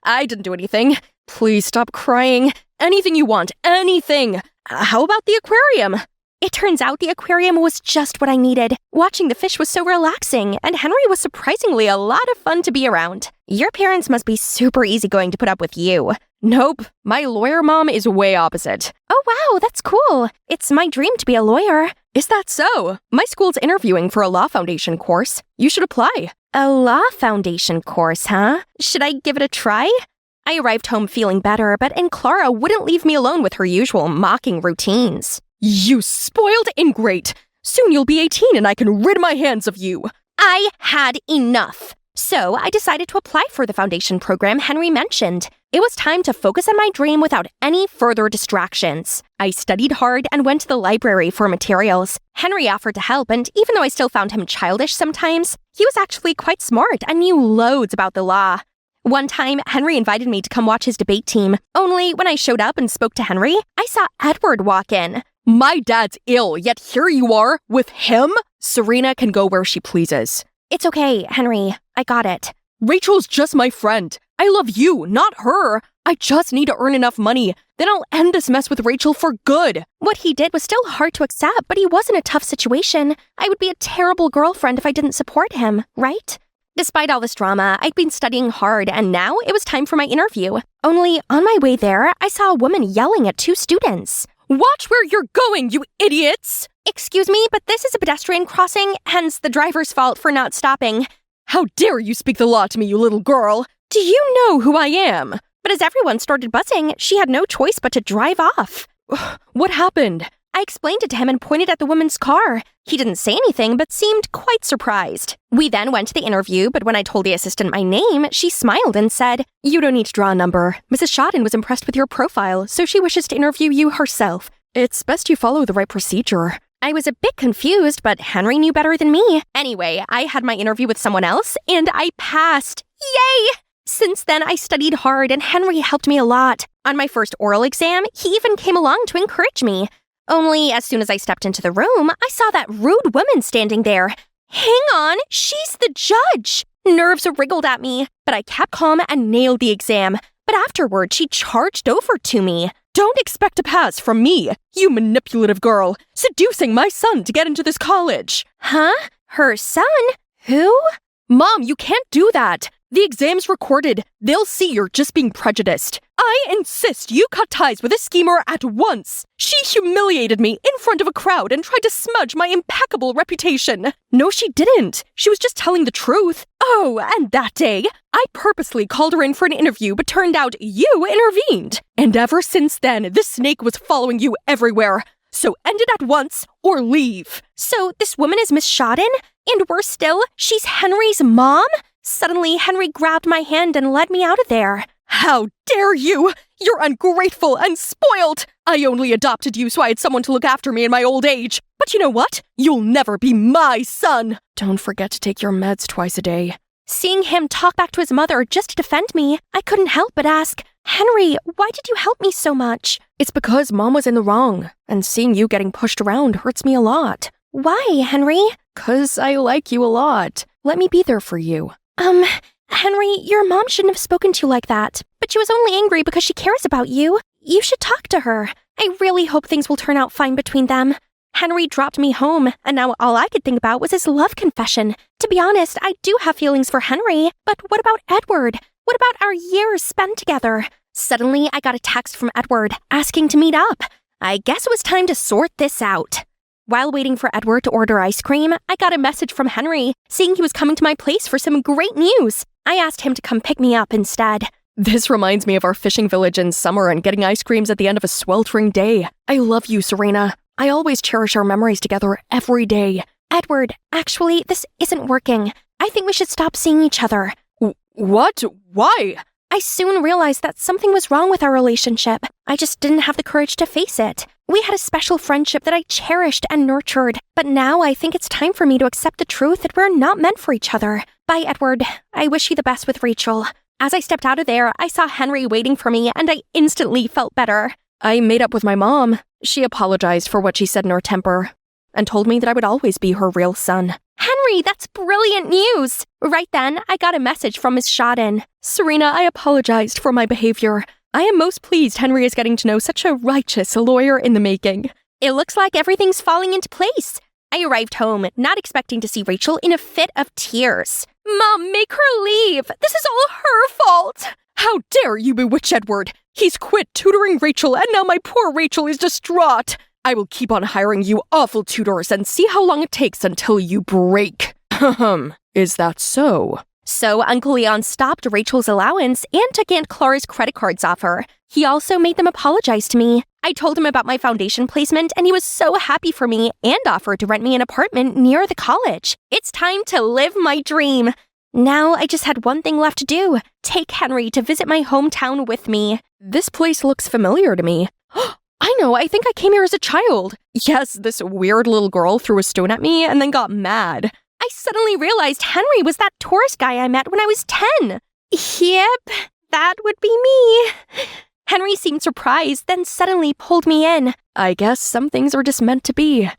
S3: I didn't do anything. Please stop crying. Anything you want, anything. How about the aquarium?
S2: It turns out the aquarium was just what I needed. Watching the fish was so relaxing, and Henry was surprisingly a lot of fun to be around. Your parents must be super easygoing to put up with you.
S3: Nope, my lawyer mom is way opposite.
S2: Oh wow, that's cool. It's my dream to be a lawyer.
S3: Is that so? My school's interviewing for a law foundation course. You should apply.
S2: A law foundation course, huh? Should I give it a try? I arrived home feeling better, but Aunt Clara wouldn't leave me alone with her usual mocking routines.
S3: You spoiled ingrate! Soon you'll be 18 and I can rid my hands of you!
S2: I had enough! So I decided to apply for the foundation program Henry mentioned. It was time to focus on my dream without any further distractions. I studied hard and went to the library for materials. Henry offered to help, and even though I still found him childish sometimes, he was actually quite smart and knew loads about the law. One time, Henry invited me to come watch his debate team. Only when I showed up and spoke to Henry, I saw Edward walk in.
S3: My dad's ill, yet here you are, with him? Serena can go where she pleases.
S2: It's okay, Henry. I got it.
S3: Rachel's just my friend. I love you, not her. I just need to earn enough money. Then I'll end this mess with Rachel for good.
S2: What he did was still hard to accept, but he was in a tough situation. I would be a terrible girlfriend if I didn't support him, right? Despite all this drama, I'd been studying hard, and now it was time for my interview. Only on my way there, I saw a woman yelling at two students.
S3: Watch where you're going, you idiots!
S2: Excuse me, but this is a pedestrian crossing, hence the driver's fault for not stopping.
S3: How dare you speak the law to me, you little girl! Do you know who I am?
S2: But as everyone started buzzing, she had no choice but to drive off.
S3: What happened?
S2: I explained it to him and pointed at the woman's car. He didn't say anything, but seemed quite surprised. We then went to the interview, but when I told the assistant my name, she smiled and said,
S3: "You don't need to draw a number. Mrs. Shodden was impressed with your profile, so she wishes to interview you herself. It's best you follow the right procedure."
S2: I was a bit confused, but Henry knew better than me. Anyway, I had my interview with someone else, and I passed. Yay! Since then, I studied hard, and Henry helped me a lot. On my first oral exam, he even came along to encourage me. Only as soon as I stepped into the room, I saw that rude woman standing there. Hang on, she's the judge! Nerves wriggled at me, but I kept calm and nailed the exam. But afterward, she charged over to me.
S3: Don't expect a pass from me, you manipulative girl, seducing my son to get into this college.
S2: Huh? Her son? Who?
S3: Mom, you can't do that. The exam's recorded. They'll see you're just being prejudiced. I insist you cut ties with a schemer at once. She humiliated me in front of a crowd and tried to smudge my impeccable reputation. No, she didn't. She was just telling the truth. Oh, and that day, I purposely called her in for an interview, but turned out you intervened. And ever since then, the snake was following you everywhere. So end it at once or leave.
S2: So this woman is Miss Shodden? And worse still, she's Henry's mom? Suddenly, Henry grabbed my hand and led me out of there.
S3: How dare you! You're ungrateful and spoiled! I only adopted you so I had someone to look after me in my old age. But you know what? You'll never be my son! Don't forget to take your meds twice a day.
S2: Seeing him talk back to his mother just to defend me, I couldn't help but ask, Henry, why did you help me so much?
S3: It's because Mom was in the wrong, and seeing you getting pushed around hurts me a lot.
S2: Why, Henry?
S3: 'Cause I like you a lot. Let me be there for you.
S2: Henry, your mom shouldn't have spoken to you like that. But she was only angry because she cares about you. You should talk to her. I really hope things will turn out fine between them. Henry dropped me home, and now all I could think about was his love confession. To be honest, I do have feelings for Henry, but what about Edward? What about our years spent together? Suddenly, I got a text from Edward asking to meet up. I guess it was time to sort this out. While waiting for Edward to order ice cream, I got a message from Henry saying he was coming to my place for some great news. I asked him to come pick me up instead.
S3: This reminds me of our fishing village in summer and getting ice creams at the end of a sweltering day. I love you, Serena. I always cherish our memories together every day.
S2: Edward, actually, this isn't working. I think we should stop seeing each other.
S3: What? Why?
S2: I soon realized that something was wrong with our relationship. I just didn't have the courage to face it. We had a special friendship that I cherished and nurtured, but now I think it's time for me to accept the truth that we're not meant for each other. Bye, Edward. I wish you the best with Rachel. As I stepped out of there, I saw Henry waiting for me, and I instantly felt better.
S3: I made up with my mom. She apologized for what she said in her temper, and told me that I would always be her real son.
S2: Henry, that's brilliant news! Right then, I got a message from Miss Shodden.
S3: Serena, I apologized for my behavior. I am most pleased Henry is getting to know such a righteous lawyer in the making.
S2: It looks like everything's falling into place. I arrived home, not expecting to see Rachel in a fit of tears. Mom, make her leave! This is all her fault!
S3: How dare you bewitch Edward! He's quit tutoring Rachel, and now my poor Rachel is distraught. I will keep on hiring you awful tutors and see how long it takes until you break. Is that so?
S2: So Uncle Leon stopped Rachel's allowance and took Aunt Clara's credit cards off her. He also made them apologize to me. I told him about my foundation placement, and he was so happy for me and offered to rent me an apartment near the college. It's time to live my dream. Now I just had one thing left to do. Take Henry to visit my hometown with me.
S3: This place looks familiar to me. I know, I think I came here as a child. Yes, this weird little girl threw a stone at me and then got mad.
S2: I suddenly realized Henry was that tourist guy I met when I was 10. Yep, that would be me. Henry seemed surprised, then suddenly pulled me in.
S3: I guess some things are just meant to be.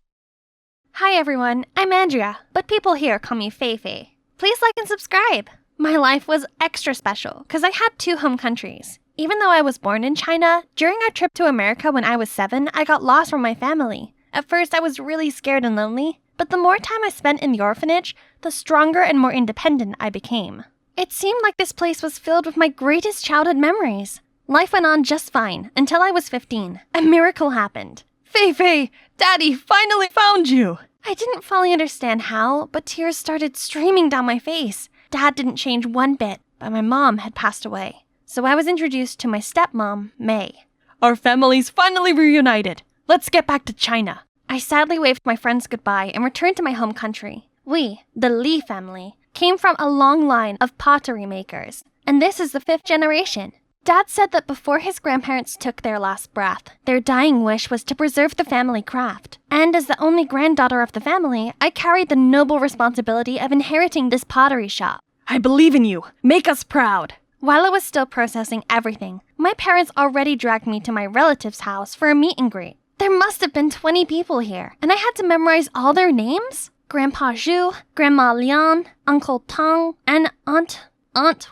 S1: Hi everyone, I'm Andrea, but people here call me Feifei. Please like and subscribe. My life was extra special because I had 2 home countries. Even though I was born in China, during our trip to America when I was 7, I got lost from my family. At first, I was really scared and lonely, but the more time I spent in the orphanage, the stronger and more independent I became. It seemed like this place was filled with my greatest childhood memories. Life went on just fine until I was 15. A miracle happened. Feifei, Daddy finally found you! I didn't fully understand how, but tears started streaming down my face. Dad didn't change one bit, but my mom had passed away. So I was introduced to my stepmom, May. Our families finally reunited. Let's get back to China. I sadly waved my friends goodbye and returned to my home country. We, the Li family, came from a long line of pottery makers, and this is the 5th generation. Dad said that before his grandparents took their last breath, their dying wish was to preserve the family craft. And as the only granddaughter of the family, I carried the noble responsibility of inheriting this pottery shop. I believe in you. Make us proud. While I was still processing everything, my parents already dragged me to my relative's house for a meet and greet. There must have been 20 people here, and I had to memorize all their names? Grandpa Zhu, Grandma Lian, Uncle Tang, and Aunt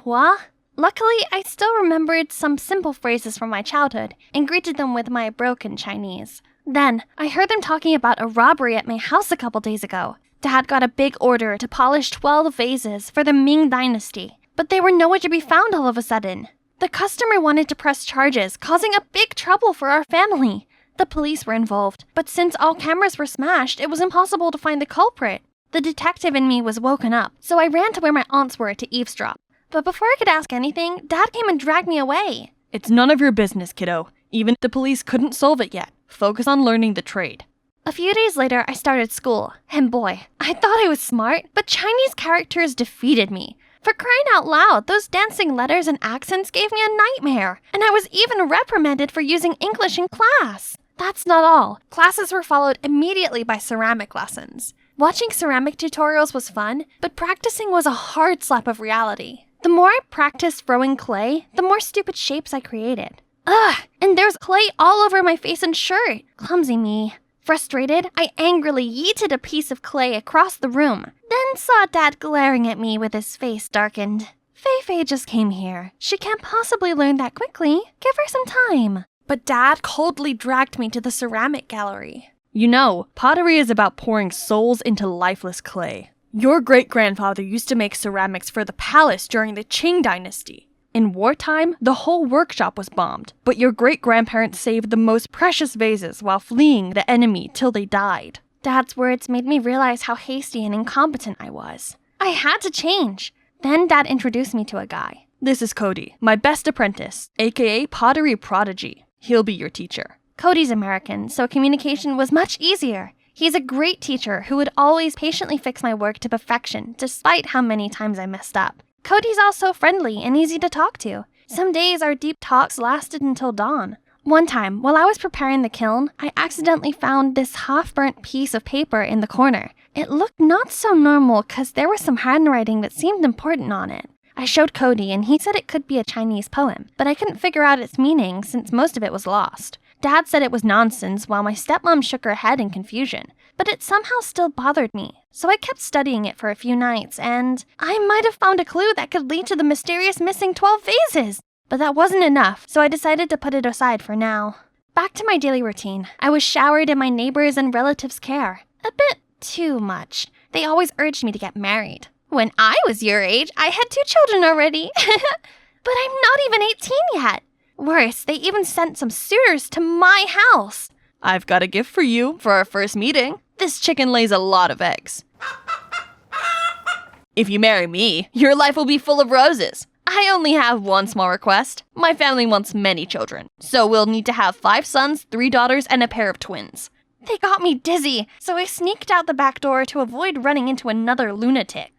S1: Hua. Luckily, I still remembered some simple phrases from my childhood and greeted them with my broken Chinese. Then, I heard them talking about a robbery at my house a couple days ago. Dad got a big order to polish 12 vases for the Ming Dynasty, but they were nowhere to be found all of a sudden. The customer wanted to press charges, causing a big trouble for our family. The police were involved, but since all cameras were smashed, it was impossible to find the culprit. The detective in me was woken up, so I ran to where my aunts were to eavesdrop. But before I could ask anything, Dad came and dragged me away.
S5: It's none of your business, kiddo. Even if the police couldn't solve it yet. Focus on learning the trade.
S1: A few days later, I started school, and boy, I thought I was smart, but Chinese characters defeated me. For crying out loud, those dancing letters and accents gave me a nightmare, and I was even reprimanded for using English in class. That's not all. Classes were followed immediately by ceramic lessons. Watching ceramic tutorials was fun, but practicing was a hard slap of reality. The more I practiced throwing clay, the more stupid shapes I created. Ugh, and there's clay all over my face and shirt. Clumsy me. Frustrated, I angrily yeeted a piece of clay across the room, then saw Dad glaring at me with his face darkened. Fei just came here. She can't possibly learn that quickly. Give her some time. But Dad coldly dragged me to the ceramic gallery.
S5: You know, pottery is about pouring souls into lifeless clay. Your great-grandfather used to make ceramics for the palace during the Qing dynasty. In wartime, the whole workshop was bombed, but your great-grandparents saved the most precious vases while fleeing the enemy till they died.
S1: Dad's words made me realize how hasty and incompetent I was. I had to change. Then Dad introduced me to a guy.
S5: This is Cody, my best apprentice, aka pottery prodigy. He'll be your teacher.
S1: Cody's American, so communication was much easier. He's a great teacher who would always patiently fix my work to perfection, despite how many times I messed up. Cody's also friendly and easy to talk to. Some days our deep talks lasted until dawn. One time, while I was preparing the kiln, I accidentally found this half-burnt piece of paper in the corner. It looked not so normal because there was some handwriting that seemed important on it. I showed Cody and he said it could be a Chinese poem, but I couldn't figure out its meaning since most of it was lost. Dad said it was nonsense while my stepmom shook her head in confusion, but it somehow still bothered me. So I kept studying it for a few nights and I might have found a clue that could lead to the mysterious missing 12 vases. But that wasn't enough, so I decided to put it aside for now. Back to my daily routine. I was showered in my neighbors' and relatives' care. A bit too much. They always urged me to get married. When I was your age, I had 2 children already. But I'm not even 18 yet. Worse, they even sent some suitors to my house.
S5: I've got a gift for you for our first meeting. This chicken lays a lot of eggs. If you marry me, your life will be full of roses. I only have one small request. My family wants many children, so we'll need to have 5 sons, 3 daughters, and a pair of twins.
S1: They got me dizzy, so I sneaked out the back door to avoid running into another lunatic.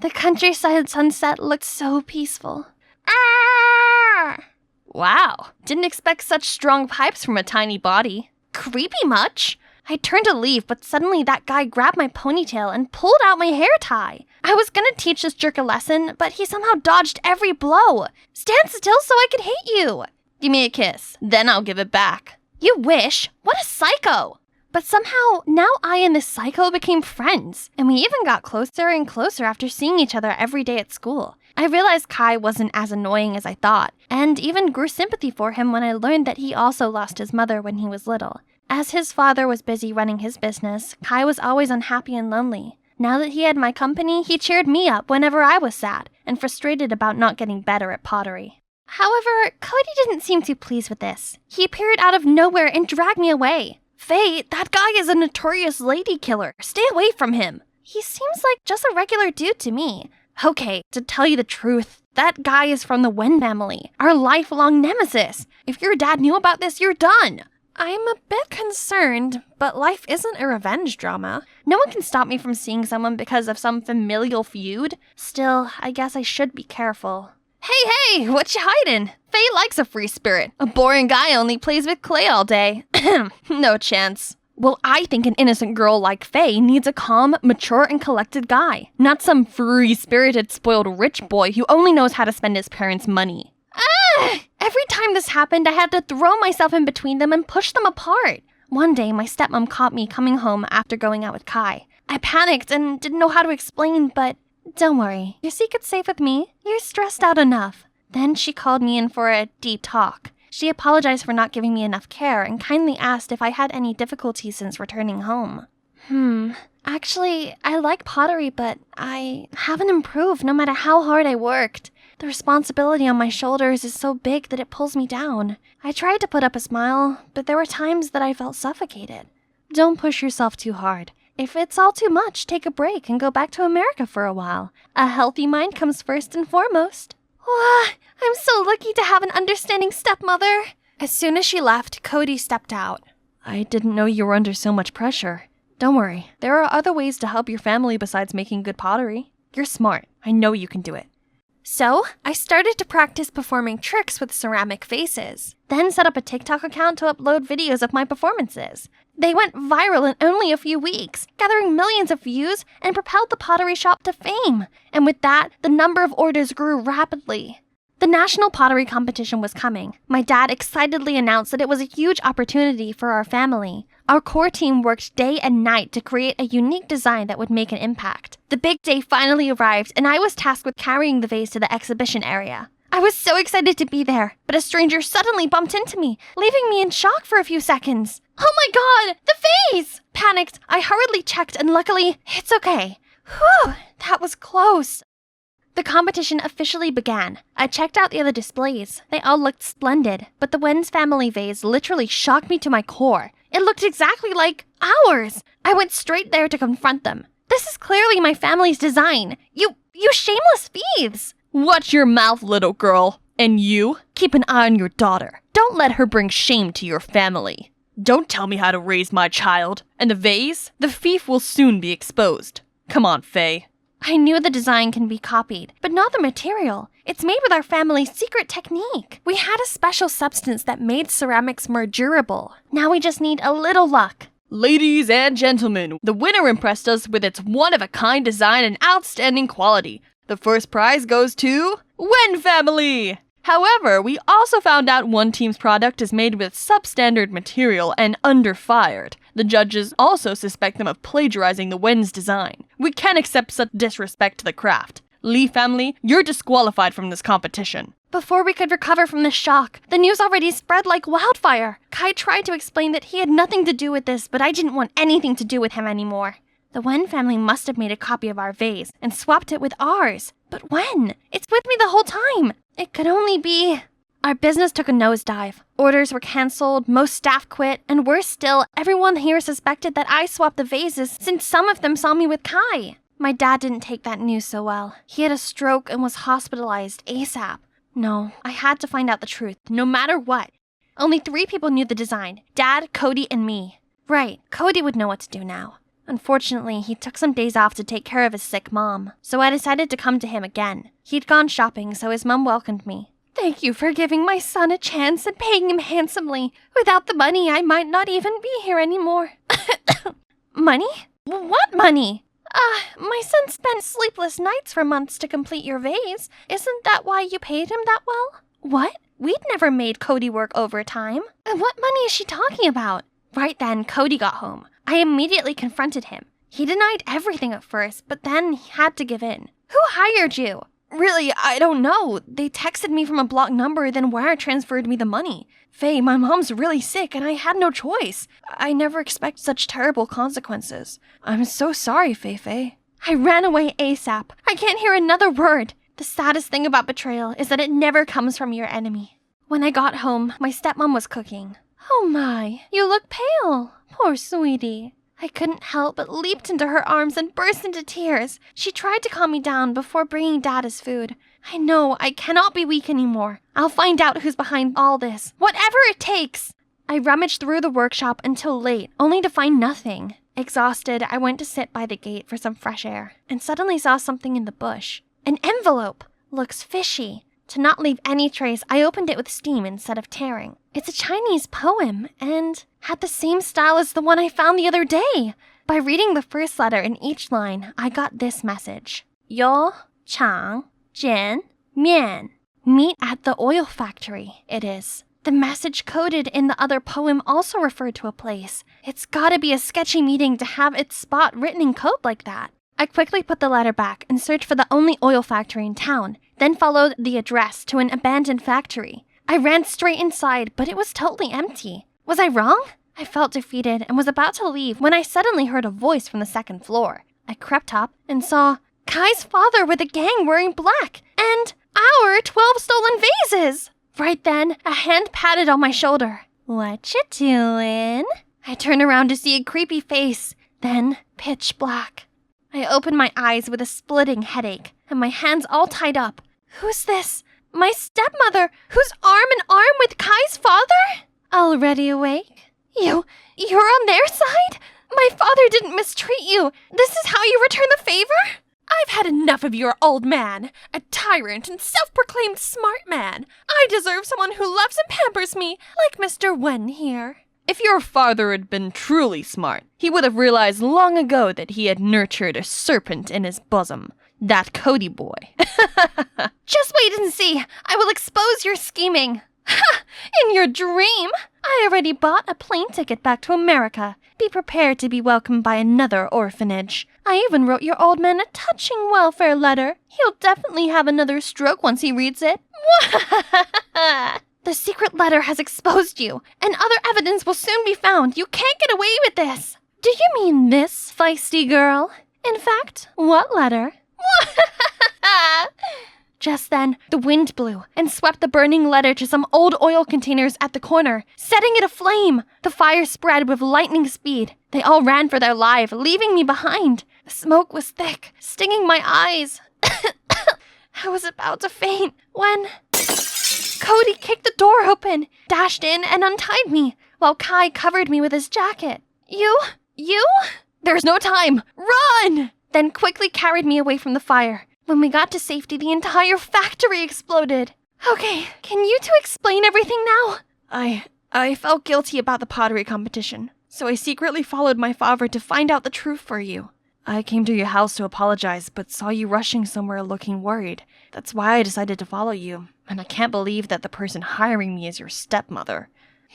S1: The countryside sunset looked so peaceful. Ah!
S5: Wow, didn't expect such strong pipes from a tiny body.
S1: Creepy much? I turned to leave, but suddenly that guy grabbed my ponytail and pulled out my hair tie. I was gonna teach this jerk a lesson, but he somehow dodged every blow. Stand still so I could hit you.
S5: Give me a kiss, then I'll give it back.
S1: You wish? What a psycho! But somehow, now I and this psycho became friends, and we even got closer and closer after seeing each other every day at school. I realized Kai wasn't as annoying as I thought, and even grew sympathy for him when I learned that he also lost his mother when he was little. As his father was busy running his business, Kai was always unhappy and lonely. Now that he had my company, he cheered me up whenever I was sad and frustrated about not getting better at pottery. However, Cody didn't seem too pleased with this. He appeared out of nowhere and dragged me away. Faye, that guy is a notorious lady killer. Stay away from him. He seems like just a regular dude to me. Okay, to tell you the truth, that guy is from the Wen family, our lifelong nemesis. If your dad knew about this, you're done. I'm a bit concerned, but life isn't a revenge drama. No one can stop me from seeing someone because of some familial feud. Still, I guess I should be careful. Hey, what you hiding? Faye likes a free spirit. A boring guy only plays with clay all day. No chance. Well, I think an innocent girl like Faye needs a calm, mature, and collected guy. Not some free-spirited, spoiled rich boy who only knows how to spend his parents' money. Every time this happened, I had to throw myself in between them and push them apart. One day, my stepmom caught me coming home after going out with Kai. I panicked and didn't know how to explain, but don't worry, your secret's safe with me. You're stressed out enough. Then she called me in for a deep talk. She apologized for not giving me enough care and kindly asked if I had any difficulties since returning home. Actually, I like pottery, but I haven't improved no matter how hard I worked. The responsibility on my shoulders is so big that it pulls me down. I tried to put up a smile, but there were times that I felt suffocated. Don't push yourself too hard. If it's all too much, take a break and go back to America for a while. A healthy mind comes first and foremost. Wow, I'm so lucky to have an understanding stepmother. As soon as she left, Cody stepped out.
S5: I didn't know you were under so much pressure. Don't worry, there are other ways to help your family besides making good pottery. You're smart. I know you can do it.
S1: So, I started to practice performing tricks with ceramic vases, then set up a TikTok account to upload videos of my performances. They went viral in only a few weeks, gathering millions of views and propelled the pottery shop to fame. And with that, the number of orders grew rapidly. The national pottery competition was coming. My dad excitedly announced that it was a huge opportunity for our family. Our core team worked day and night to create a unique design that would make an impact. The big day finally arrived, and I was tasked with carrying the vase to the exhibition area. I was so excited to be there, but a stranger suddenly bumped into me, leaving me in shock for a few seconds. Oh my god, the vase! Panicked, I hurriedly checked, and luckily, it's okay. Whew, that was close. The competition officially began. I checked out the other displays. They all looked splendid, but the Wen's family vase literally shocked me to my core. It looked exactly like ours. I went straight there to confront them. This is clearly my family's design. You shameless thieves!
S5: Watch your mouth, little girl. And you, keep an eye on your daughter. Don't let her bring shame to your family. Don't tell me how to raise my child. And the vase? The thief will soon be exposed. Come on, Faye.
S1: I knew the design can be copied, but not the material. It's made with our family's secret technique. We had a special substance that made ceramics more durable. Now we just need a little luck.
S5: Ladies and gentlemen, the winner impressed us with its one-of-a-kind design and outstanding quality. The first prize goes to Wen family! However, we also found out one team's product is made with substandard material and under-fired. The judges also suspect them of plagiarizing the Wen's design. We can't accept such disrespect to the craft. Lee family, you're disqualified from this competition.
S1: Before we could recover from the shock, the news already spread like wildfire. Kai tried to explain that he had nothing to do with this, but I didn't want anything to do with him anymore. The Wen family must have made a copy of our vase and swapped it with ours. But when? It's with me the whole time. It could only be... Our business took a nosedive. Orders were cancelled, most staff quit, and worse still, everyone here suspected that I swapped the vases since some of them saw me with Kai. My dad didn't take that news so well. He had a stroke and was hospitalized ASAP. No, I had to find out the truth, no matter what. Only 3 people knew the design: Dad, Cody, and me. Right, Cody would know what to do now. Unfortunately, he took some days off to take care of his sick mom, so I decided to come to him again. He'd gone shopping, so his mom welcomed me. Thank you for giving my son a chance and paying him handsomely. Without the money, I might not even be here anymore. Money? What money? My son spent sleepless nights for months to complete your vase. Isn't that why you paid him that well? What? We'd never made Cody work overtime. What money is she talking about? Right then, Cody got home. I immediately confronted him. He denied everything at first, but then he had to give in. Who hired you? Really, I don't know. They texted me from a blocked number, then wire transferred me the money. Faye, my mom's really sick and I had no choice. I never expect such terrible consequences. I'm so sorry, Faye. I ran away ASAP. I can't hear another word. The saddest thing about betrayal is that it never comes from your enemy. When I got home, my stepmom was cooking. Oh my, you look pale. Poor sweetie. I couldn't help but leaped into her arms and burst into tears. She tried to calm me down before bringing Dad his food. I know, I cannot be weak anymore. I'll find out who's behind all this, whatever it takes. I rummaged through the workshop until late, only to find nothing. Exhausted, I went to sit by the gate for some fresh air, and suddenly saw something in the bush. An envelope! Looks fishy. To not leave any trace, I opened it with steam instead of tearing. It's a Chinese poem, and had the same style as the one I found the other day. By reading the first letter in each line, I got this message. Yo, Chang, Jian, Mian. Meet at the oil factory, it is. The message coded in the other poem also referred to a place. It's gotta be a sketchy meeting to have its spot written in code like that. I quickly put the letter back and searched for the only oil factory in town, then followed the address to an abandoned factory. I ran straight inside, but it was totally empty. Was I wrong? I felt defeated and was about to leave when I suddenly heard a voice from the second floor. I crept up and saw Kai's father with a gang wearing black, and our 12 stolen vases! Right then, a hand patted on my shoulder. What you doing? I turned around to see a creepy face, then pitch black. I opened my eyes with a splitting headache, and my hands all tied up. Who's this? My stepmother, who's arm in arm with Kai's father? Already awake? You're on their side? My father didn't mistreat you. This is how you return the favor?
S2: I've had enough of your old man, a tyrant and self-proclaimed smart man. I deserve someone who loves and pampers me, like Mr. Wen here.
S5: If your father had been truly smart, he would have realized long ago that he had nurtured a serpent in his bosom. That Cody boy.
S1: Just wait and see. I will expose your scheming. Ha! In your dream? I already bought a plane ticket back to America. Be prepared to be welcomed by another orphanage. I even wrote your old man a touching welfare letter. He'll definitely have another stroke once he reads it. The secret letter has exposed you, and other evidence will soon be found. You can't get away with this. Do you mean this, feisty girl? In fact, what letter? Just then, the wind blew and swept the burning letter to some old oil containers at the corner, setting it aflame. The fire spread with lightning speed. They all ran for their life, leaving me behind. The smoke was thick, stinging my eyes. I was about to faint when Cody kicked the door open, dashed in, and untied me, while Kai covered me with his jacket. You? There's no time! Run! Then quickly carried me away from the fire. When we got to safety, the entire factory exploded. Okay, can you two explain everything now?
S5: I felt guilty about the pottery competition, so I secretly followed my father to find out the truth for you. I came to your house to apologize, but saw you rushing somewhere looking worried. That's why I decided to follow you, and I can't believe that the person hiring me is your stepmother.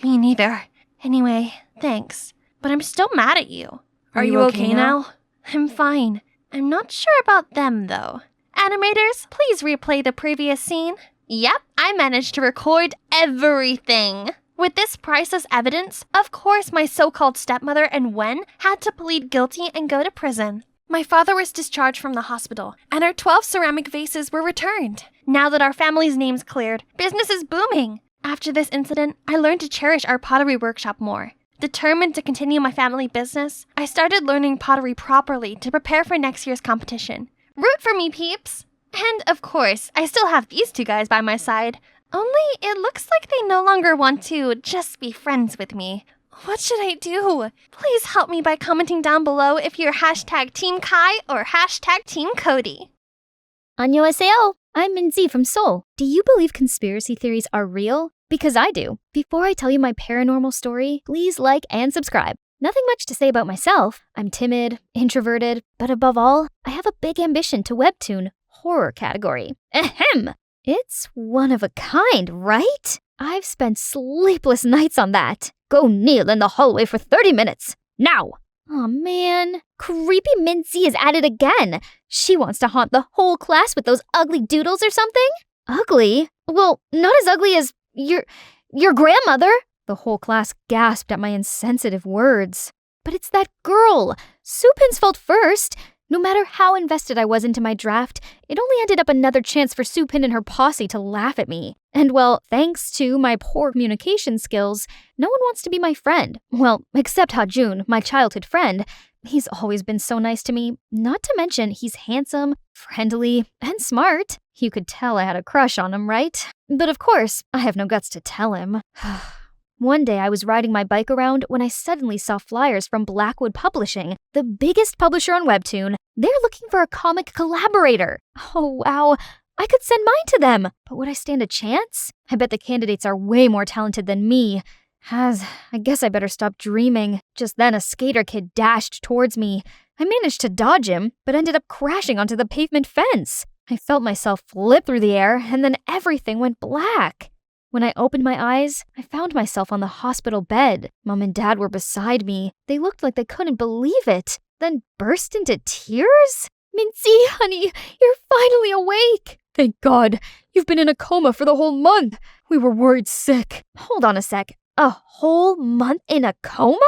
S1: Me neither. Anyway, thanks. But I'm still mad at you.
S5: Are you okay now?
S1: I'm fine. I'm not sure about them, though. Animators, please replay the previous scene. Yep, I managed to record everything. With this priceless evidence, of course my so-called stepmother and Wen had to plead guilty and go to prison. My father was discharged from the hospital, and our 12 ceramic vases were returned. Now that our family's name's cleared, business is booming. After this incident, I learned to cherish our pottery workshop more. Determined to continue my family business, I started learning pottery properly to prepare for next year's competition. Root for me, peeps! And, of course, I still have these two guys by my side. Only, it looks like they no longer want to just be friends with me. What should I do? Please help me by commenting down below if you're hashtag Team Kai or hashtag Team Cody.
S6: 안녕하세요. I'm Minzy from Seoul. Do you believe conspiracy theories are real? Because I do. Before I tell you my paranormal story, please like and subscribe. Nothing much to say about myself. I'm timid, introverted, but above all, I have a big ambition to webtoon horror category. Ahem! It's one of a kind, right? I've spent sleepless nights on that. Go kneel in the hallway for 30 minutes. Now! Aw, man. Creepy Minzy is at it again. She wants to haunt the whole class with those ugly doodles or something? Ugly? Well, not as ugly as your grandmother. The whole class gasped at my insensitive words. But it's that girl. Supin's fault first. No matter how invested I was into my draft, it only ended up another chance for Supin and her posse to laugh at me. And well, thanks to my poor communication skills, no one wants to be my friend. Well, except Hajun, my childhood friend. He's always been so nice to me. Not to mention, he's handsome, friendly, and smart. You could tell I had a crush on him, right? But of course, I have no guts to tell him. One day I was riding my bike around when I suddenly saw flyers from Blackwood Publishing, the biggest publisher on Webtoon. They're looking for a comic collaborator. Oh, wow. I could send mine to them. But would I stand a chance? I bet the candidates are way more talented than me. I guess I better stop dreaming. Just then a skater kid dashed towards me. I managed to dodge him, but ended up crashing onto the pavement fence. I felt myself flip through the air, and then everything went black. When I opened my eyes, I found myself on the hospital bed. Mom and Dad were beside me. They looked like they couldn't believe it, then burst into tears. Mincy, honey, you're finally awake.
S2: Thank God. You've been in a coma for the whole month. We were worried sick.
S6: Hold on a sec. A whole month in a coma?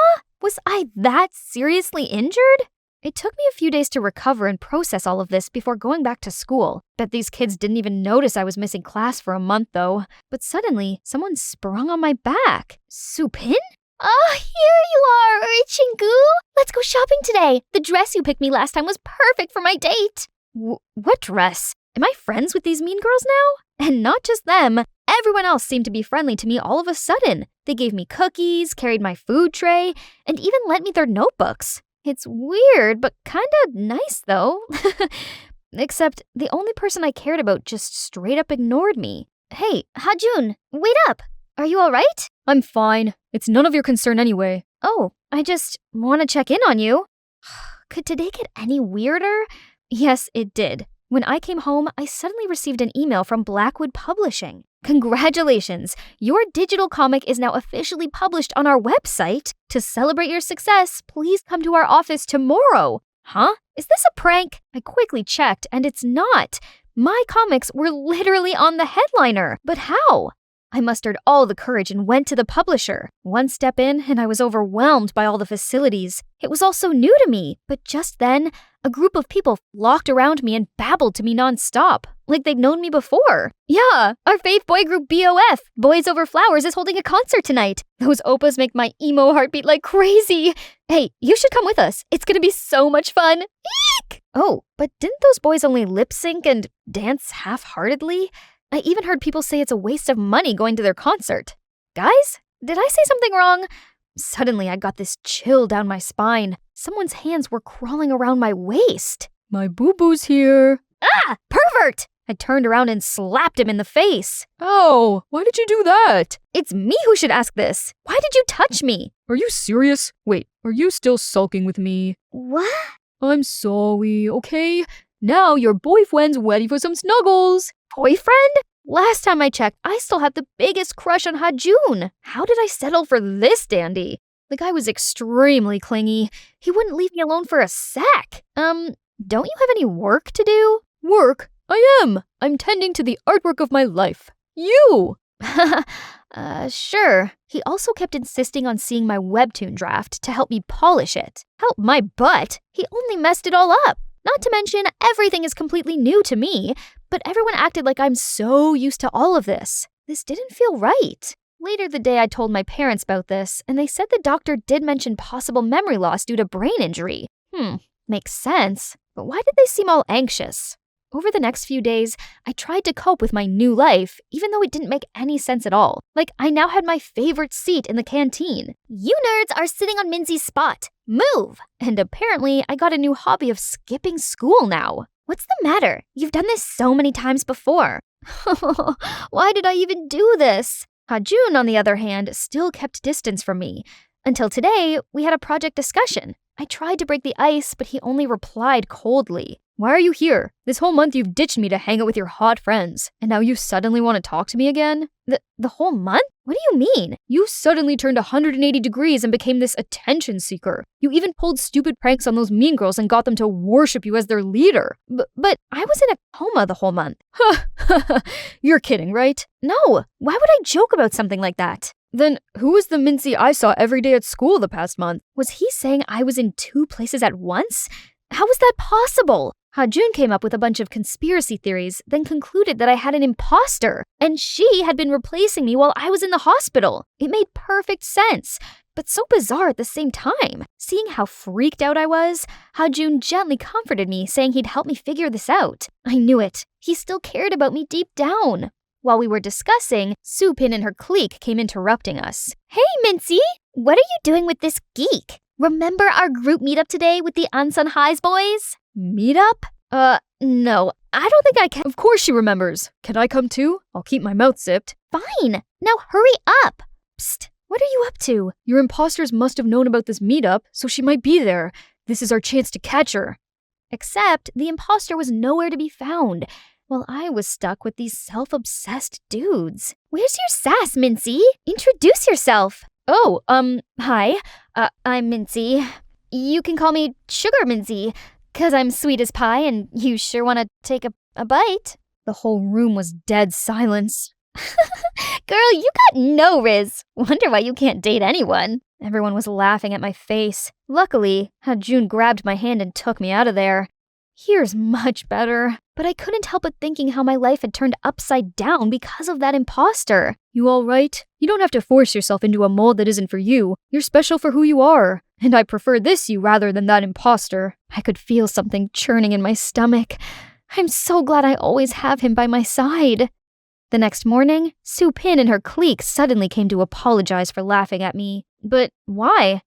S6: Was I that seriously injured? It took me a few days to recover and process all of this before going back to school. Bet these kids didn't even notice I was missing class for a month, though. But suddenly, someone sprung on my back. Supin? Ah, here you are, Chingu. Let's go shopping today. The dress you picked me last time was perfect for my date. What dress? Am I friends with these mean girls now? And not just them. Everyone else seemed to be friendly to me all of a sudden. They gave me cookies, carried my food tray, and even lent me their notebooks. It's weird, but kinda nice, though. Except the only person I cared about just straight up ignored me. Hey, Hajun, wait up. Are you all right?
S2: I'm fine. It's none of your concern anyway.
S6: Oh, I just want to check in on you. Could today get any weirder? Yes, it did. When I came home, I suddenly received an email from Blackwood Publishing. Congratulations! Your digital comic is now officially published on our website. To celebrate your success, please come to our office tomorrow. Huh? Is this a prank? I quickly checked, and it's not. My comics were literally on the headliner. But how? I mustered all the courage and went to the publisher. One step in, and I was overwhelmed by all the facilities. It was all so new to me, but just then, a group of people flocked around me and babbled to me nonstop, like they'd known me before. Yeah, our fave boy group BOF, Boys Over Flowers, is holding a concert tonight. Those opas make my emo heart beat like crazy. Hey, you should come with us. It's gonna be so much fun. Eek! Oh, but didn't those boys only lip sync and dance half-heartedly? I even heard people say it's a waste of money going to their concert. Guys, did I say something wrong? Suddenly, I got this chill down my spine. Someone's hands were crawling around my waist.
S2: My boo-boo's here.
S6: Ah! Pervert! I turned around and slapped him in the face.
S2: Oh, why did you do that?
S6: It's me who should ask this. Why did you touch me?
S2: Are you serious? Wait, are you still sulking with me?
S6: What?
S2: I'm sorry, okay? Now your boyfriend's ready for some snuggles.
S6: Boyfriend? Last time I checked, I still had the biggest crush on Hajun. How did I settle for this dandy? The guy was extremely clingy. He wouldn't leave me alone for a sec. Don't you have any work to do?
S2: Work? I am. I'm tending to the artwork of my life. You!
S6: Sure. He also kept insisting on seeing my webtoon draft to help me polish it. Help my butt. He only messed it all up. Not to mention, everything is completely new to me, but everyone acted like I'm so used to all of this. This didn't feel right. Later the day, I told my parents about this, and they said the doctor did mention possible memory loss due to brain injury. Makes sense, but why did they seem all anxious? Over the next few days, I tried to cope with my new life, even though it didn't make any sense at all. Like, I now had my favorite seat in the canteen. You nerds are sitting on Minzy's spot. Move! And apparently, I got a new hobby of skipping school now. What's the matter? You've done this so many times before. Why did I even do this? Hajun, on the other hand, still kept distance from me. Until today, we had a project discussion. I tried to break the ice, but he only replied coldly.
S2: Why are you here? This whole month you've ditched me to hang out with your hot friends, and now you suddenly want to talk to me again?
S6: The whole month? What do you mean?
S2: You suddenly turned 180 degrees and became this attention seeker. You even pulled stupid pranks on those mean girls and got them to worship you as their leader.
S6: But I was in a coma the whole month.
S2: You're kidding, right?
S6: No, why would I joke about something like that?
S2: Then who was the Mincy I saw every day at school the past month?
S6: Was he saying I was in 2 places at once? How was that possible? Hajun came up with a bunch of conspiracy theories, then concluded that I had an imposter, and she had been replacing me while I was in the hospital. It made perfect sense, but so bizarre at the same time. Seeing how freaked out I was, Hajun gently comforted me, saying he'd help me figure this out. I knew it. He still cared about me deep down. While we were discussing, Supin and her clique came interrupting us. Hey, Mincy! What are you doing with this geek? Remember our group meetup today with the Ansun Highs boys?
S2: Meetup?
S6: No, I don't think I can.
S2: Of course she remembers. Can I come too? I'll keep my mouth zipped.
S6: Fine. Now hurry up. Psst, what are you up to?
S2: Your imposters must have known about this meetup, so she might be there. This is our chance to catch her.
S6: Except the imposter was nowhere to be found. while I was stuck with these self-obsessed dudes. Where's your sass, Mincy? Introduce yourself. Oh, hi. I'm Mincy. You can call me Sugar Mincy, 'cause I'm sweet as pie and you sure want to take a bite. The whole room was dead silence. Girl, you got no riz. Wonder why you can't date anyone. Everyone was laughing at my face. Luckily, June grabbed my hand and took me out of there. Here's much better. But I couldn't help but thinking how my life had turned upside down because of that imposter.
S7: You all right? You don't have to force yourself into a mold that isn't for you. You're special for who you are. And I prefer this you rather than that imposter.
S6: I could feel something churning in my stomach. I'm so glad I always have him by my side. The next morning, Sue Pin and her clique suddenly came to apologize for laughing at me. But why?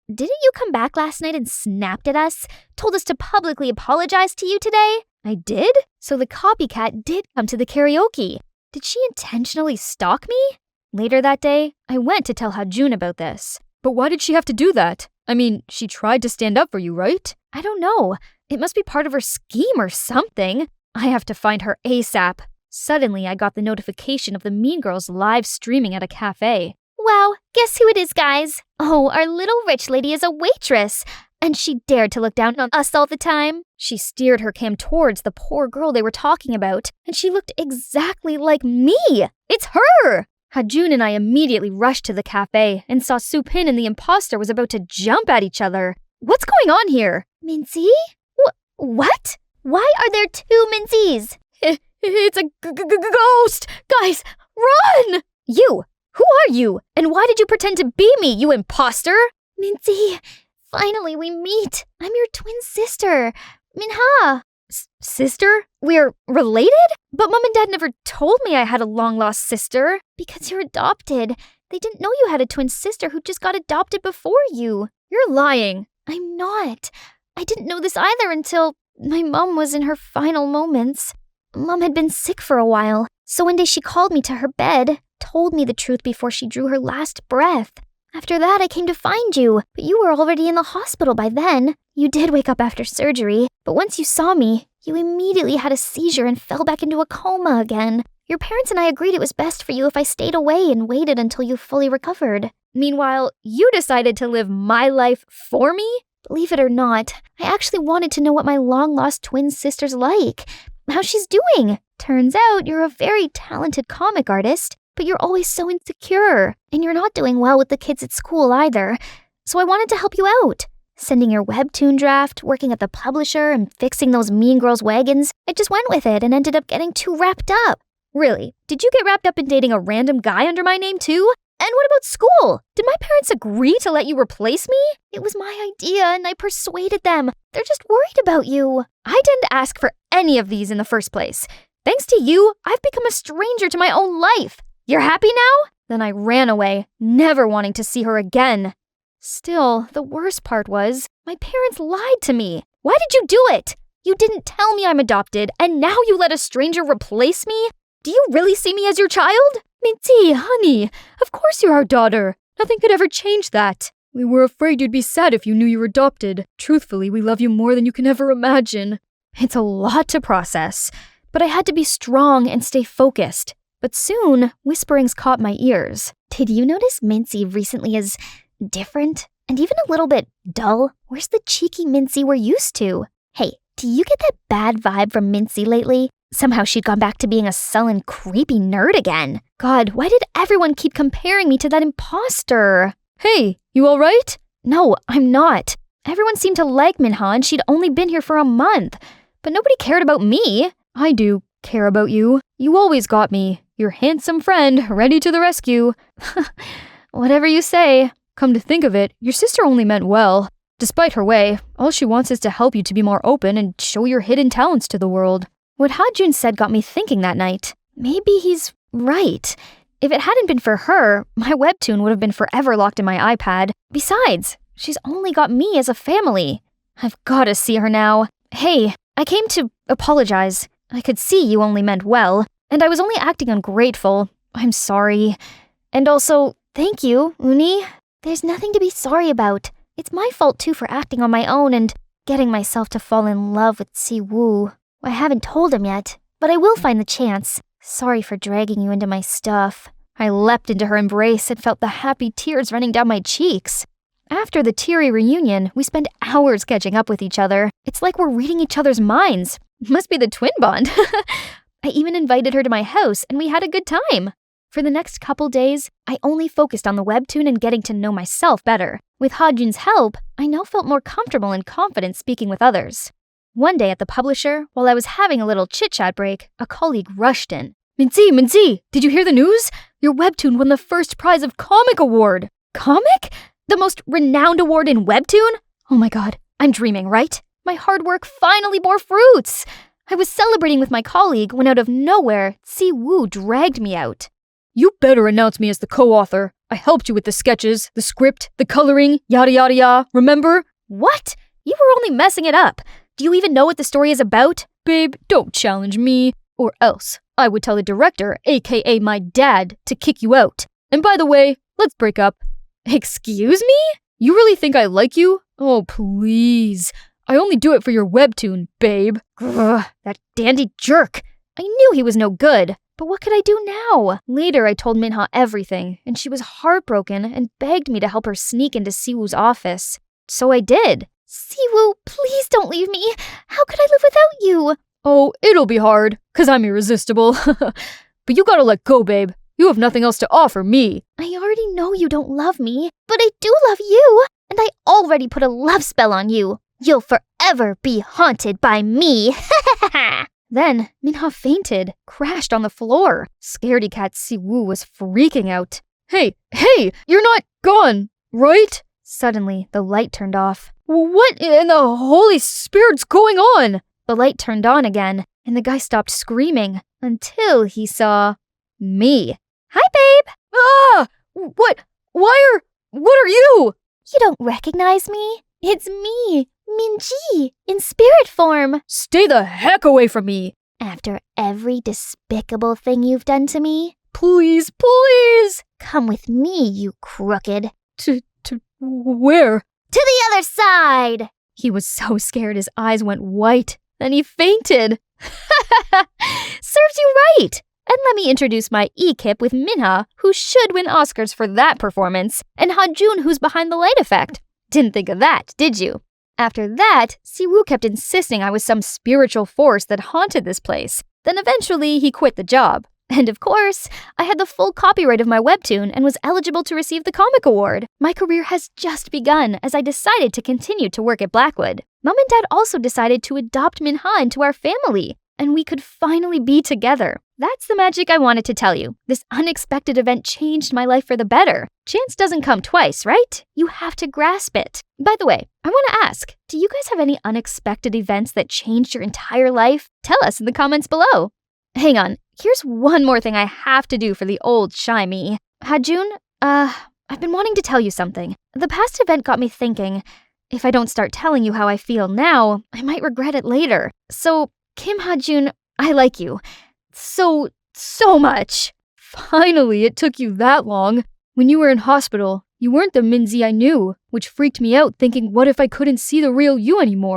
S6: Didn't you come back last night and snapped at us? Told us to publicly apologize to you today? I did? So the copycat did come to the karaoke. Did she intentionally stalk me? Later that day, I went to tell June about this.
S7: But why did she have to do that? I mean, she tried to stand up for you, right?
S6: I don't know. It must be part of her scheme or something. I have to find her ASAP. Suddenly, I got the notification of the Mean Girls live streaming at a cafe. Wow, guess who it is, guys? Oh, our little rich lady is a waitress. And she dared to look down on us all the time. She steered her cam towards the poor girl they were talking about, and she looked exactly like me. It's her! June and I immediately rushed to the cafe and saw Sue Pin and the imposter was about to jump at each other. What's going on here? Mincy? What? Why are there two Mincies?
S7: It's a ghost! Guys, run!
S6: You! Who are you? And why did you pretend to be me, you imposter? Mincy, finally we meet. I'm your twin sister, Minha. Sister? We're related? But Mom and Dad never told me I had a long-lost sister. Because you're adopted. They didn't know you had a twin sister who just got adopted before you.
S7: You're lying.
S6: I'm not. I didn't know this either until my mom was in her final moments. Mom had been sick for a while, so one day she called me to her bed, told me the truth before she drew her last breath. After that, I came to find you, but you were already in the hospital by then. You did wake up after surgery, but once you saw me, you immediately had a seizure and fell back into a coma again. Your parents and I agreed it was best for you if I stayed away and waited until you fully recovered. Meanwhile, you decided to live my life for me? Believe it or not, I actually wanted to know what my long-lost twin sister's like. How she's doing. Turns out you're a very talented comic artist, but you're always so insecure, and you're not doing well with the kids at school either. So I wanted to help you out. Sending your webtoon draft, working at the publisher, and fixing those Mean Girls wagons, I just went with it and ended up getting too wrapped up. Really, did you get wrapped up in dating a random guy under my name too? And what about school? Did my parents agree to let you replace me? It was my idea and I persuaded them. They're just worried about you. I didn't ask for any of these in the first place. Thanks to you, I've become a stranger to my own life. You're happy now? Then I ran away, never wanting to see her again. Still, the worst part was, my parents lied to me. Why did you do it? You didn't tell me I'm adopted, and now you let a stranger replace me? Do you really see me as your child?
S7: Minty, honey, of course you're our daughter. Nothing could ever change that. We were afraid you'd be sad if you knew you were adopted. Truthfully, we love you more than you can ever imagine.
S6: It's a lot to process, but I had to be strong and stay focused. But soon, whisperings caught my ears. Did you notice Mincy recently is different and even a little bit dull? Where's the cheeky Mincy we're used to? Hey, do you get that bad vibe from Mincy lately? Somehow she'd gone back to being a sullen, creepy nerd again. God, why did everyone keep comparing me to that imposter?
S7: Hey, you all right?
S6: No, I'm not. Everyone seemed to like Minha and she'd only been here for a month. But nobody cared about me.
S7: I do care about you. You always got me. Your handsome friend, ready to the rescue.
S6: Whatever you say.
S7: Come to think of it, your sister only meant well. Despite her way, all she wants is to help you to be more open and show your hidden talents to the world.
S6: What Hajun said got me thinking that night. Maybe he's right. If it hadn't been for her, my webtoon would have been forever locked in my iPad. Besides, she's only got me as a family. I've got to see her now. Hey, I came to apologize. I could see you only meant well, and I was only acting ungrateful. I'm sorry. And also, thank you, Uni. There's nothing to be sorry about. It's my fault too for acting on my own and getting myself to fall in love with Si Woo. I haven't told him yet, but I will find the chance. Sorry for dragging you into my stuff. I leapt into her embrace and felt the happy tears running down my cheeks. After the teary reunion, we spent hours catching up with each other. It's like we're reading each other's minds. Must be the twin bond. I even invited her to my house and we had a good time. For the next couple days, I only focused on the webtoon and getting to know myself better. With Hajun's help, I now felt more comfortable and confident speaking with others. One day at the publisher, while I was having a little chit-chat break, a colleague rushed in.
S7: Minzy, did you hear the news? Your webtoon won the first prize of Comic Award.
S6: Comic? The most renowned award in webtoon? Oh my god, I'm dreaming, right? My hard work finally bore fruits. I was celebrating with my colleague when out of nowhere, Si-woo dragged me out.
S7: You better announce me as the co-author. I helped you with the sketches, the script, the coloring, yada yada yada, remember?
S6: What? You were only messing it up. Do you even know what the story is about?
S7: Babe, don't challenge me. Or else, I would tell the director, aka my dad, to kick you out. And by the way, let's break up.
S6: Excuse me?
S7: You really think I like you? Oh, please. I only do it for your webtoon, babe.
S6: Ugh, that dandy jerk. I knew he was no good. But what could I do now? Later, I told Minha everything, and she was heartbroken and begged me to help her sneak into Siwoo's office. So I did. Siwoo, please don't leave me. How could I live without you?
S7: Oh, it'll be hard, 'cause I'm irresistible. But you gotta let go, babe. You have nothing else to offer me.
S6: I already know you don't love me, but I do love you, and I already put a love spell on you. You'll forever be haunted by me. Then, Minha fainted, crashed on the floor. Scaredy cat Siwoo was freaking out.
S7: Hey, you're not gone, right?
S6: Suddenly, the light turned off.
S7: What in the Holy Spirit's going on?
S6: The light turned on again, and the guy stopped screaming until he saw me. Hi, babe!
S7: Ah! What are you?
S6: You don't recognize me? It's me, Minji, in spirit form.
S7: Stay the heck away from me.
S6: After every despicable thing you've done to me,
S7: Please.
S6: come with me, you crooked.
S7: To where?
S6: To the other side!
S7: He was so scared his eyes went white. Then he fainted.
S6: Serves you right! And let me introduce my E-Kip with Minha, who should win Oscars for that performance, and Hajun, who's behind the light effect. Didn't think of that, did you? After that, Siwoo kept insisting I was some spiritual force that haunted this place. Then eventually, he quit the job. And of course, I had the full copyright of my webtoon and was eligible to receive the Comic Award. My career has just begun as I decided to continue to work at Blackwood. Mom and Dad also decided to adopt Minha into our family, and we could finally be together. That's the magic I wanted to tell you. This unexpected event changed my life for the better. Chance doesn't come twice, right? You have to grasp it. By the way, I want to ask, do you guys have any unexpected events that changed your entire life? Tell us in the comments below. Hang on, here's one more thing I have to do for the old shy me. Hajun, I've been wanting to tell you something. The past event got me thinking, if I don't start telling you how I feel now, I might regret it later. So, Kim Hajun, I like you. So much.
S7: Finally, it took you that long. When you were in hospital, you weren't the Minzy I knew, which freaked me out thinking what if I couldn't see the real you anymore?